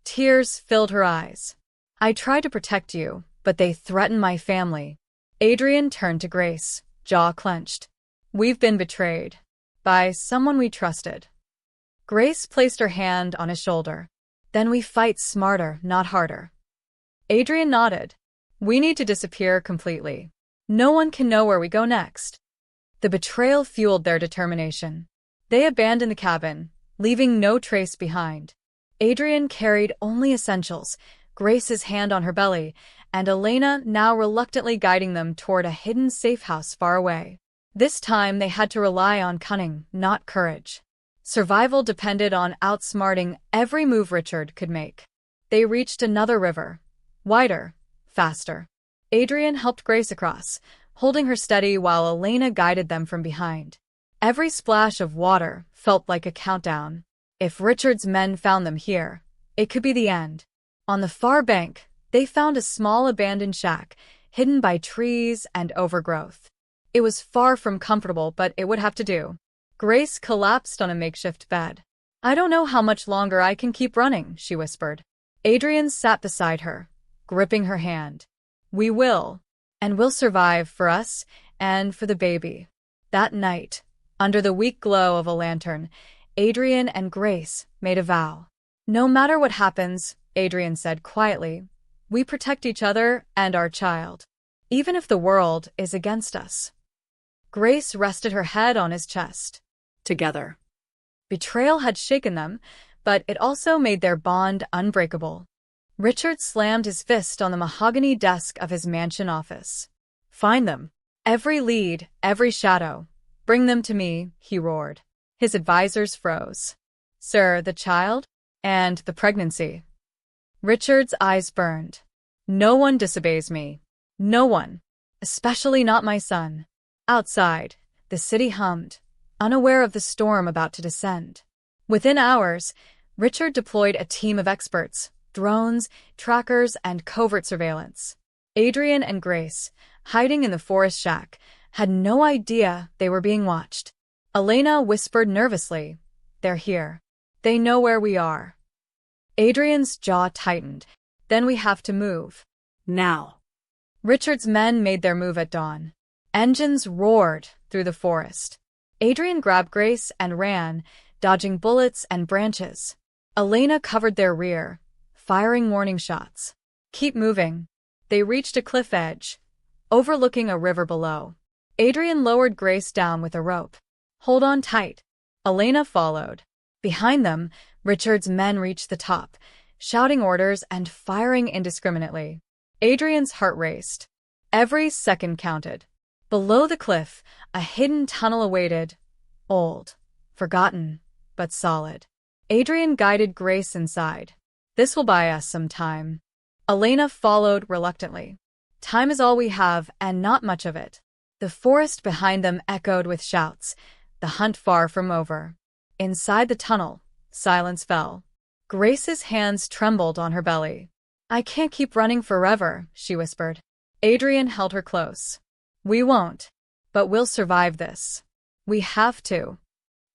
Tears filled her eyes. I tried to protect you, but they threatened my family. Adrian turned to Grace, jaw clenched. We've been betrayed. By someone we trusted. Grace placed her hand on his shoulder. Then we fight smarter, not harder. Adrian nodded. We need to disappear completely. No one can know where we go next. The betrayal fueled their determination. They abandoned the cabin, leaving no trace behind. Adrian carried only essentials, Grace's hand on her belly, and Elena now reluctantly guiding them toward a hidden safe house far away. This time they had to rely on cunning, not courage. Survival depended on outsmarting every move Richard could make. They reached another river. Wider, faster. Adrian helped Grace across, holding her steady while Elena guided them from behind. Every splash of water felt like a countdown. If Richard's men found them here, it could be the end. On the far bank, they found a small abandoned shack, hidden by trees and overgrowth. It was far from comfortable, but it would have to do. Grace collapsed on a makeshift bed. "I don't know how much longer I can keep running," she whispered. Adrian sat beside her, gripping her hand. "We will. And we'll survive, for us and for the baby." That night, under the weak glow of a lantern, Adrian and Grace made a vow. "No matter what happens," Adrian said quietly, "we protect each other and our child, even if the world is against us." Grace rested her head on his chest. Together. Betrayal had shaken them, but it also made their bond unbreakable. Richard slammed his fist on the mahogany desk of his mansion office. "Find them. Every lead, every shadow. Bring them to me," he roared. His advisors froze. "Sir, the child? And the pregnancy?" Richard's eyes burned. "No one disobeys me. No one. Especially not my son." Outside, the city hummed, unaware of the storm about to descend. Within hours, Richard deployed a team of experts, drones, trackers, and covert surveillance. Adrian and Grace, hiding in the forest shack, had no idea they were being watched. Elena whispered nervously, "They're here. They know where we are." Adrian's jaw tightened. "Then we have to move. Now." Richard's men made their move at dawn. Engines roared through the forest. Adrian grabbed Grace and ran, dodging bullets and branches. Elena covered their rear, firing warning shots. "Keep moving." They reached a cliff edge, overlooking a river below. Adrian lowered Grace down with a rope. "Hold on tight." Elena followed. Behind them, Richard's men reached the top, shouting orders and firing indiscriminately. Adrian's heart raced. Every second counted. Below the cliff, a hidden tunnel awaited. Old, forgotten, but solid. Adrian guided Grace inside. "This will buy us some time." Elena followed reluctantly. "Time is all we have, and not much of it." The forest behind them echoed with shouts, the hunt far from over. Inside the tunnel, silence fell. Grace's hands trembled on her belly. "I can't keep running forever," she whispered. Adrian held her close. "We won't. But we'll survive this. We have to."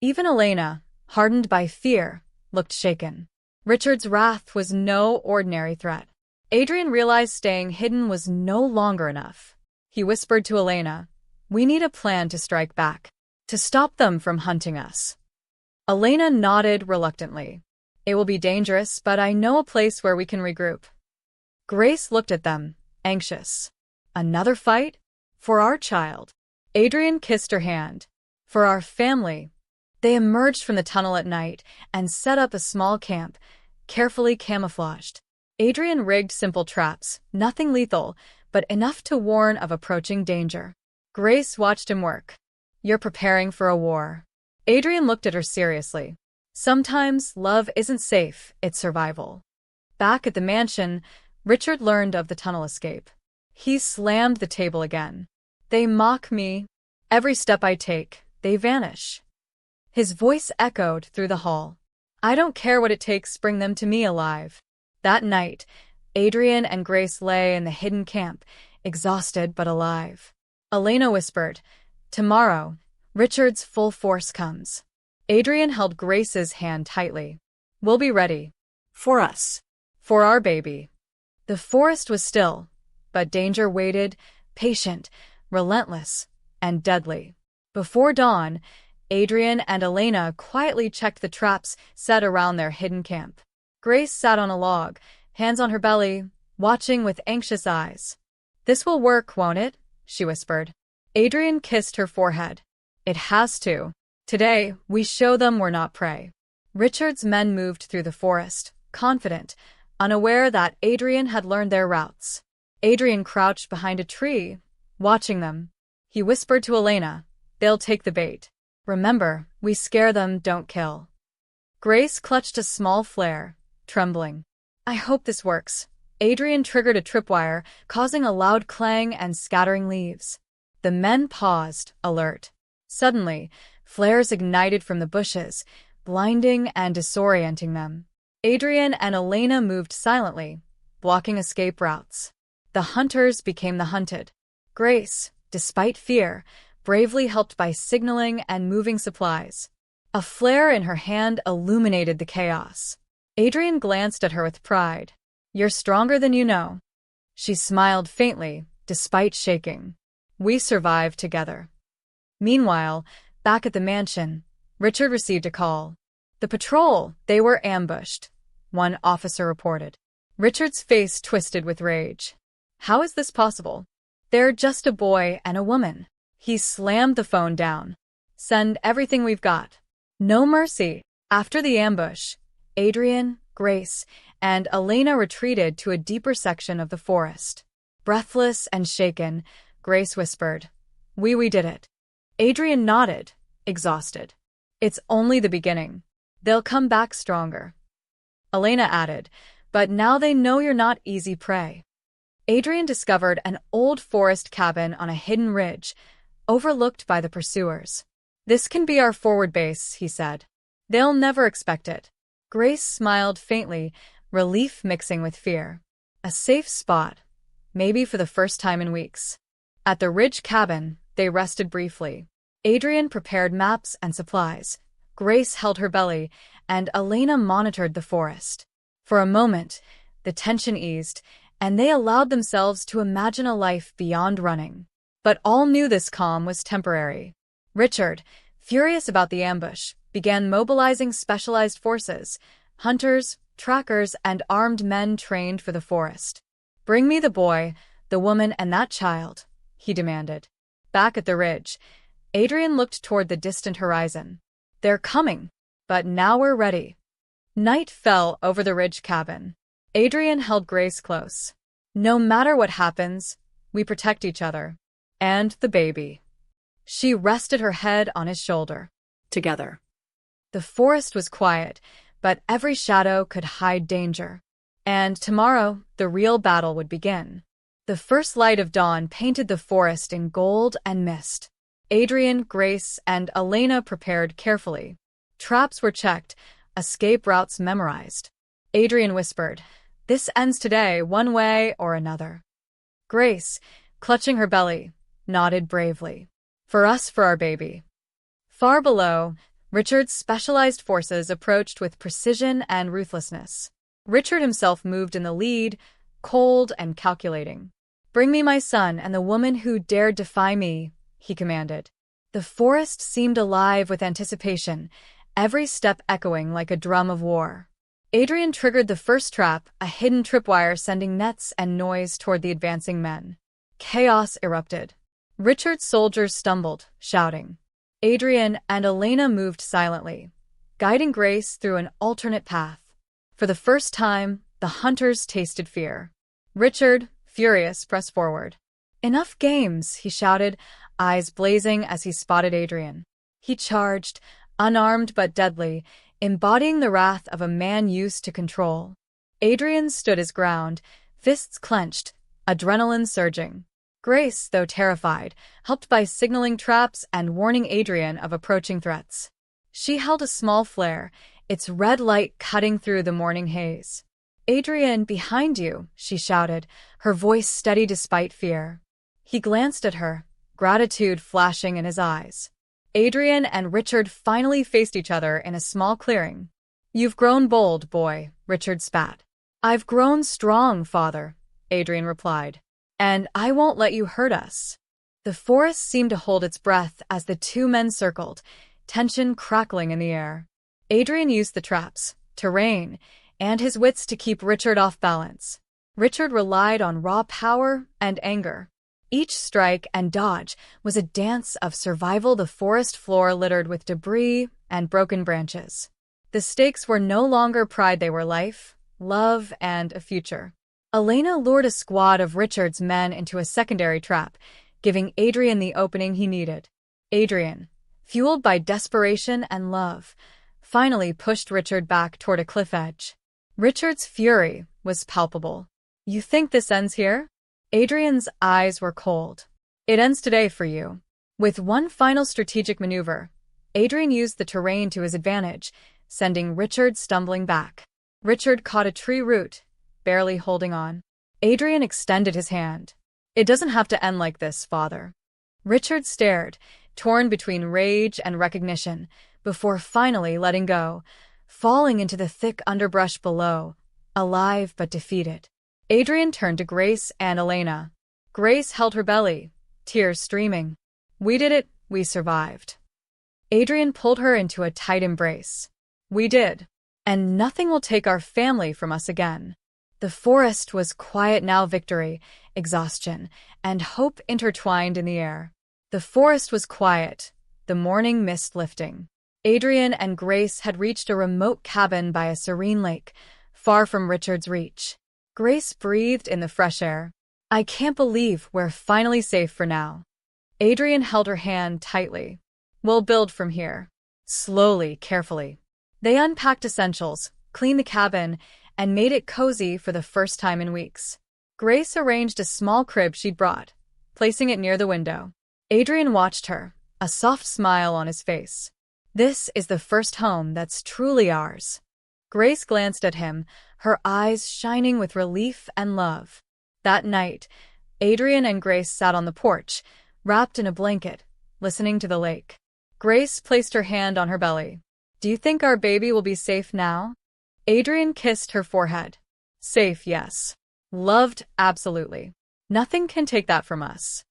Even Elena, hardened by fear, looked shaken. Richard's wrath was no ordinary threat. Adrian realized staying hidden was no longer enough. He whispered to Elena, "We need a plan to strike back, to stop them from hunting us." Elena nodded reluctantly. "It will be dangerous, but I know a place where we can regroup." Grace looked at them, anxious. "Another fight? For our child." Adrian kissed her hand. "For our family." They emerged from the tunnel at night and set up a small camp, carefully camouflaged. Adrian rigged simple traps, nothing lethal, but enough to warn of approaching danger. Grace watched him work. "You're preparing for a war." Adrian looked at her seriously. "Sometimes love isn't safe, it's survival." Back at the mansion, Richard learned of the tunnel escape. He slammed the table again. "They mock me. Every step I take, they vanish." His voice echoed through the hall. "I don't care what it takes, bring them to me alive." That night, Adrian and Grace lay in the hidden camp, exhausted but alive. Elena whispered, "Tomorrow, Richard's full force comes." Adrian held Grace's hand tightly. "We'll be ready. For us. For our baby." The forest was still, but danger waited, patient, relentless, and deadly. Before dawn, Adrian and Elena quietly checked the traps set around their hidden camp. Grace sat on a log, hands on her belly, watching with anxious eyes. "This will work, won't it?" she whispered. Adrian kissed her forehead. "It has to. Today, we show them we're not prey." Richard's men moved through the forest, confident, unaware that Adrian had learned their routes. Adrian crouched behind a tree, watching them. He whispered to Elena, "They'll take the bait. Remember, we scare them, don't kill. Grace clutched a small flare, trembling. I hope this works. Adrian triggered a tripwire, causing a loud clang and scattering leaves. The men paused, alert. Suddenly, flares ignited from the bushes, blinding and disorienting them. Adrian and Elena moved silently, blocking escape routes. The hunters became the hunted. Grace, despite fear, bravely helped by signaling and moving supplies. A flare in her hand illuminated the chaos. Adrian glanced at her with pride. You're stronger than you know. She smiled faintly, despite shaking. We survived together. Meanwhile, back at the mansion, Richard received a call. The patrol, they were ambushed, one officer reported. Richard's face twisted with rage. How is this possible? They're just a boy and a woman. He slammed the phone down. Send everything we've got. No mercy. After the ambush, Adrian, Grace, and Elena retreated to a deeper section of the forest. Breathless and shaken, Grace whispered, We did it. Adrian nodded, exhausted. It's only the beginning. They'll come back stronger. Elena added, But now they know you're not easy prey. Adrian discovered an old forest cabin on a hidden ridge, overlooked by the pursuers. This can be our forward base, he said. They'll never expect it. Grace smiled faintly, relief mixing with fear. A safe spot, maybe for the first time in weeks. At the ridge cabin, they rested briefly. Adrian prepared maps and supplies. Grace held her belly, and Elena monitored the forest. For a moment, the tension eased, and they allowed themselves to imagine a life beyond running. But all knew this calm was temporary. Richard, furious about the ambush, began mobilizing specialized forces, hunters, trackers, and armed men trained for the forest. Bring me the boy, the woman, and that child, he demanded. Back at the ridge, Adrian looked toward the distant horizon. They're coming, but now we're ready. Night fell over the ridge cabin. Adrian held Grace close. No matter what happens, we protect each other. And the baby. She rested her head on his shoulder. Together. The forest was quiet, but every shadow could hide danger. And tomorrow, the real battle would begin. The first light of dawn painted the forest in gold and mist. Adrian, Grace, and Elena prepared carefully. Traps were checked, escape routes memorized. Adrian whispered, This ends today, one way or another. Grace, clutching her belly, nodded bravely. For us, for our baby. Far below, Richard's specialized forces approached with precision and ruthlessness. Richard himself moved in the lead, cold and calculating. Bring me my son and the woman who dared defy me, he commanded. The forest seemed alive with anticipation, every step echoing like a drum of war. Adrian triggered the first trap, a hidden tripwire sending nets and noise toward the advancing men. Chaos erupted. Richard's soldiers stumbled, shouting. Adrian and Elena moved silently, guiding Grace through an alternate path. For the first time, the hunters tasted fear. Richard, furious, pressed forward. Enough games, he shouted, eyes blazing as he spotted Adrian. He charged, unarmed but deadly, embodying the wrath of a man used to control. Adrian stood his ground, fists clenched, adrenaline surging. Grace, though terrified, helped by signaling traps and warning Adrian of approaching threats. She held a small flare, its red light cutting through the morning haze. Adrian, behind you, she shouted, her voice steady despite fear. He glanced at her, gratitude flashing in his eyes. Adrian and Richard finally faced each other in a small clearing. You've grown bold, boy, Richard spat. I've grown strong, father, Adrian replied. And I won't let you hurt us. The forest seemed to hold its breath as the two men circled, tension crackling in the air. Adrian used the traps, terrain, and his wits to keep Richard off balance. Richard relied on raw power and anger. Each strike and dodge was a dance of survival, the forest floor littered with debris and broken branches. The stakes were no longer pride, they were life, love, and a future. Elena lured a squad of Richard's men into a secondary trap, giving Adrian the opening he needed. Adrian, fueled by desperation and love, finally pushed Richard back toward a cliff edge. Richard's fury was palpable. "You think this ends here?" Adrian's eyes were cold. "It ends today for you." With one final strategic maneuver, Adrian used the terrain to his advantage, sending Richard stumbling back. Richard caught a tree root, barely holding on. Adrian extended his hand. "It doesn't have to end like this, father." Richard stared, torn between rage and recognition, before finally letting go, falling into the thick underbrush below, alive but defeated. Adrian turned to Grace and Elena. Grace held her belly, tears streaming. "We did it, we survived." Adrian pulled her into a tight embrace. "We did. And nothing will take our family from us again." The forest was quiet now, victory, exhaustion, and hope intertwined in the air. The forest was quiet, the morning mist lifting. Adrian and Grace had reached a remote cabin by a serene lake, far from Richard's reach. Grace breathed in the fresh air. "I can't believe we're finally safe for now." Adrian held her hand tightly. "We'll build from here." Slowly, carefully. They unpacked essentials, cleaned the cabin, and made it cozy for the first time in weeks. Grace arranged a small crib she'd brought, placing it near the window. Adrian watched her, a soft smile on his face. "This is the first home that's truly ours." Grace glanced at him, her eyes shining with relief and love. That night, Adrian and Grace sat on the porch, wrapped in a blanket, listening to the lake. Grace placed her hand on her belly. "Do you think our baby will be safe now?" Adrian kissed her forehead. "Safe, yes. Loved, absolutely. Nothing can take that from us."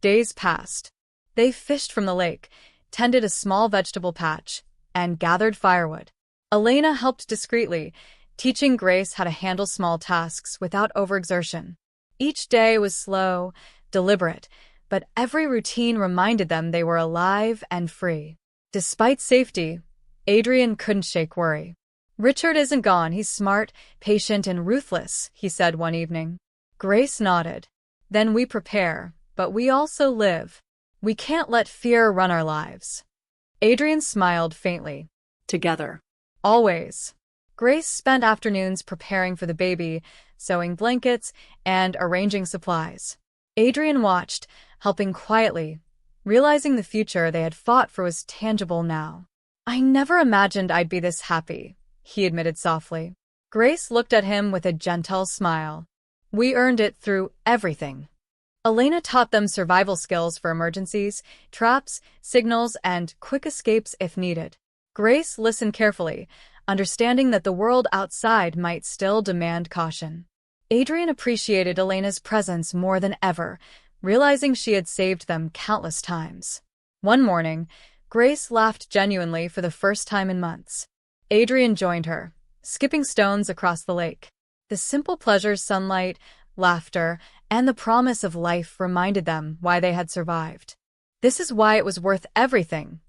Days passed. They fished from the lake, tended a small vegetable patch, and gathered firewood. Elena helped discreetly, teaching Grace how to handle small tasks without overexertion. Each day was slow, deliberate, but every routine reminded them they were alive and free. Despite safety, Adrian couldn't shake worry. "Richard isn't gone. He's smart, patient, and ruthless," he said one evening. Grace nodded. "Then we prepare, but we also live. We can't let fear run our lives." Adrian smiled faintly. "Together. Always." Grace spent afternoons preparing for the baby, sewing blankets, and arranging supplies. Adrian watched, helping quietly, realizing the future they had fought for was tangible now. "I never imagined I'd be this happy," he admitted softly. Grace looked at him with a gentle smile. "We earned it through everything." Elena taught them survival skills for emergencies, traps, signals, and quick escapes if needed. Grace listened carefully, understanding that the world outside might still demand caution. Adrian appreciated Elena's presence more than ever, realizing she had saved them countless times. One morning, Grace laughed genuinely for the first time in months. Adrian joined her, skipping stones across the lake. The simple pleasures, sunlight, laughter, and the promise of life reminded them why they had survived. "This is why it was worth everything,"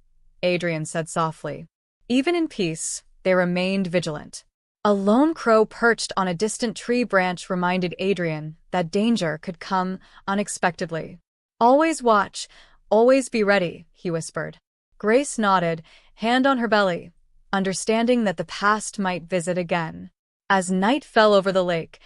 Adrian said softly. Even in peace, they remained vigilant. A lone crow perched on a distant tree branch reminded Adrian that danger could come unexpectedly. "Always watch, always be ready," he whispered. Grace nodded, hand on her belly, understanding that the past might visit again. As night fell over the lake,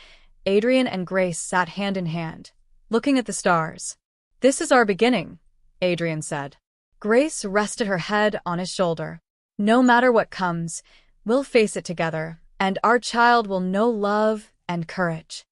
Adrian and Grace sat hand in hand, looking at the stars. "This is our beginning," Adrian said. Grace rested her head on his shoulder. "No matter what comes, we'll face it together, and our child will know love and courage."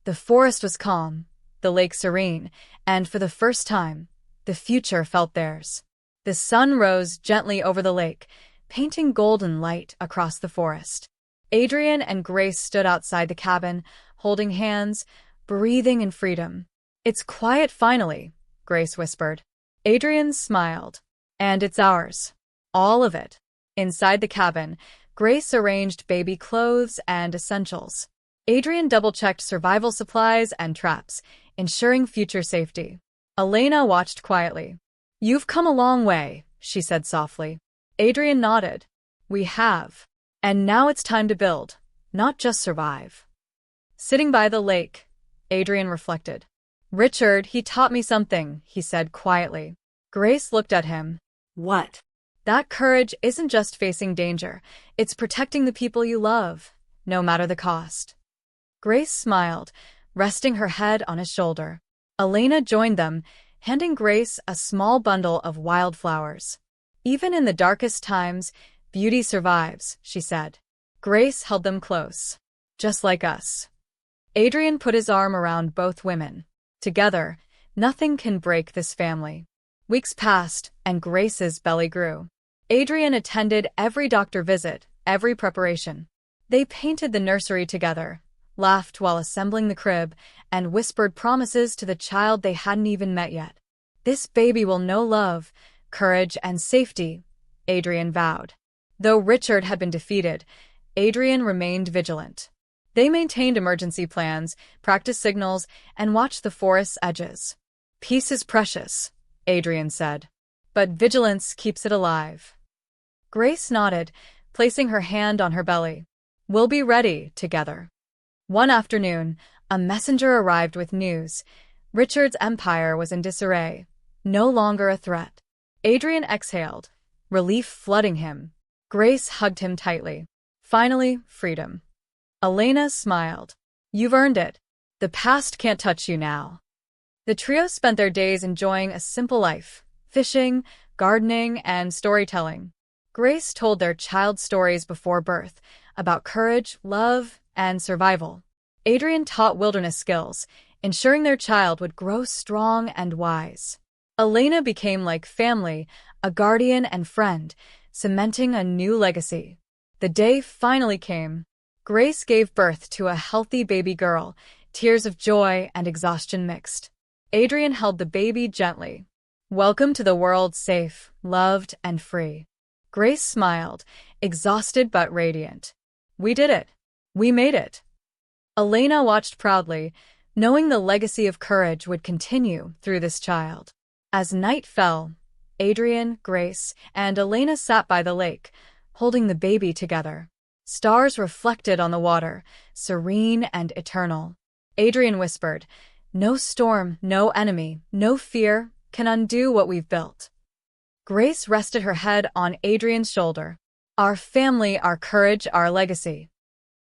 The forest was calm, the lake serene, and for the first time, the future felt theirs. The sun rose gently over the lake, painting golden light across the forest. Adrian and Grace stood outside the cabin, holding hands, breathing in freedom. "It's quiet finally," Grace whispered. Adrian smiled. "And it's ours. All of it." Inside the cabin, Grace arranged baby clothes and essentials. Adrian double-checked survival supplies and traps, ensuring future safety. Elena watched quietly. "You've come a long way," she said softly. Adrian nodded. "We have. And now it's time to build, not just survive." Sitting by the lake, Adrian reflected. "Richard, he taught me something," he said quietly. Grace looked at him. "What?" That courage isn't just facing danger, it's protecting the people you love, no matter the cost. Grace smiled, resting her head on his shoulder. Elena joined them, handing Grace a small bundle of wildflowers. Even in the darkest times, beauty survives, she said. Grace held them close. Just like us. Adrian put his arm around both women. Together, nothing can break this family. Weeks passed, and Grace's belly grew. Adrian attended every doctor visit, every preparation. They painted the nursery together, laughed while assembling the crib, and whispered promises to the child they hadn't even met yet. This baby will know love, courage, and safety, Adrian vowed. Though Richard had been defeated, Adrian remained vigilant. They maintained emergency plans, practiced signals, and watched the forest's edges. Peace is precious, Adrian said, but vigilance keeps it alive. Grace nodded, placing her hand on her belly. We'll be ready, together. One afternoon, a messenger arrived with news. Richard's empire was in disarray, no longer a threat. Adrian exhaled, relief flooding him. Grace hugged him tightly. Finally, freedom. Elena smiled. You've earned it. The past can't touch you now. The trio spent their days enjoying a simple life, fishing, gardening, and storytelling. Grace told their child stories before birth, about courage, love, and survival. Adrian taught wilderness skills, ensuring their child would grow strong and wise. Elena became like family, a guardian and friend, cementing a new legacy. The day finally came. Grace gave birth to a healthy baby girl, tears of joy and exhaustion mixed. Adrian held the baby gently. Welcome to the world, safe, loved, and free. Grace smiled, exhausted but radiant. We did it. We made it. Elena watched proudly, knowing the legacy of courage would continue through this child. As night fell, Adrian, Grace, and Elena sat by the lake, holding the baby together. Stars reflected on the water, serene and eternal. Adrian whispered, "No storm, no enemy, no fear can undo what we've built." Grace rested her head on Adrian's shoulder. Our family, our courage, our legacy.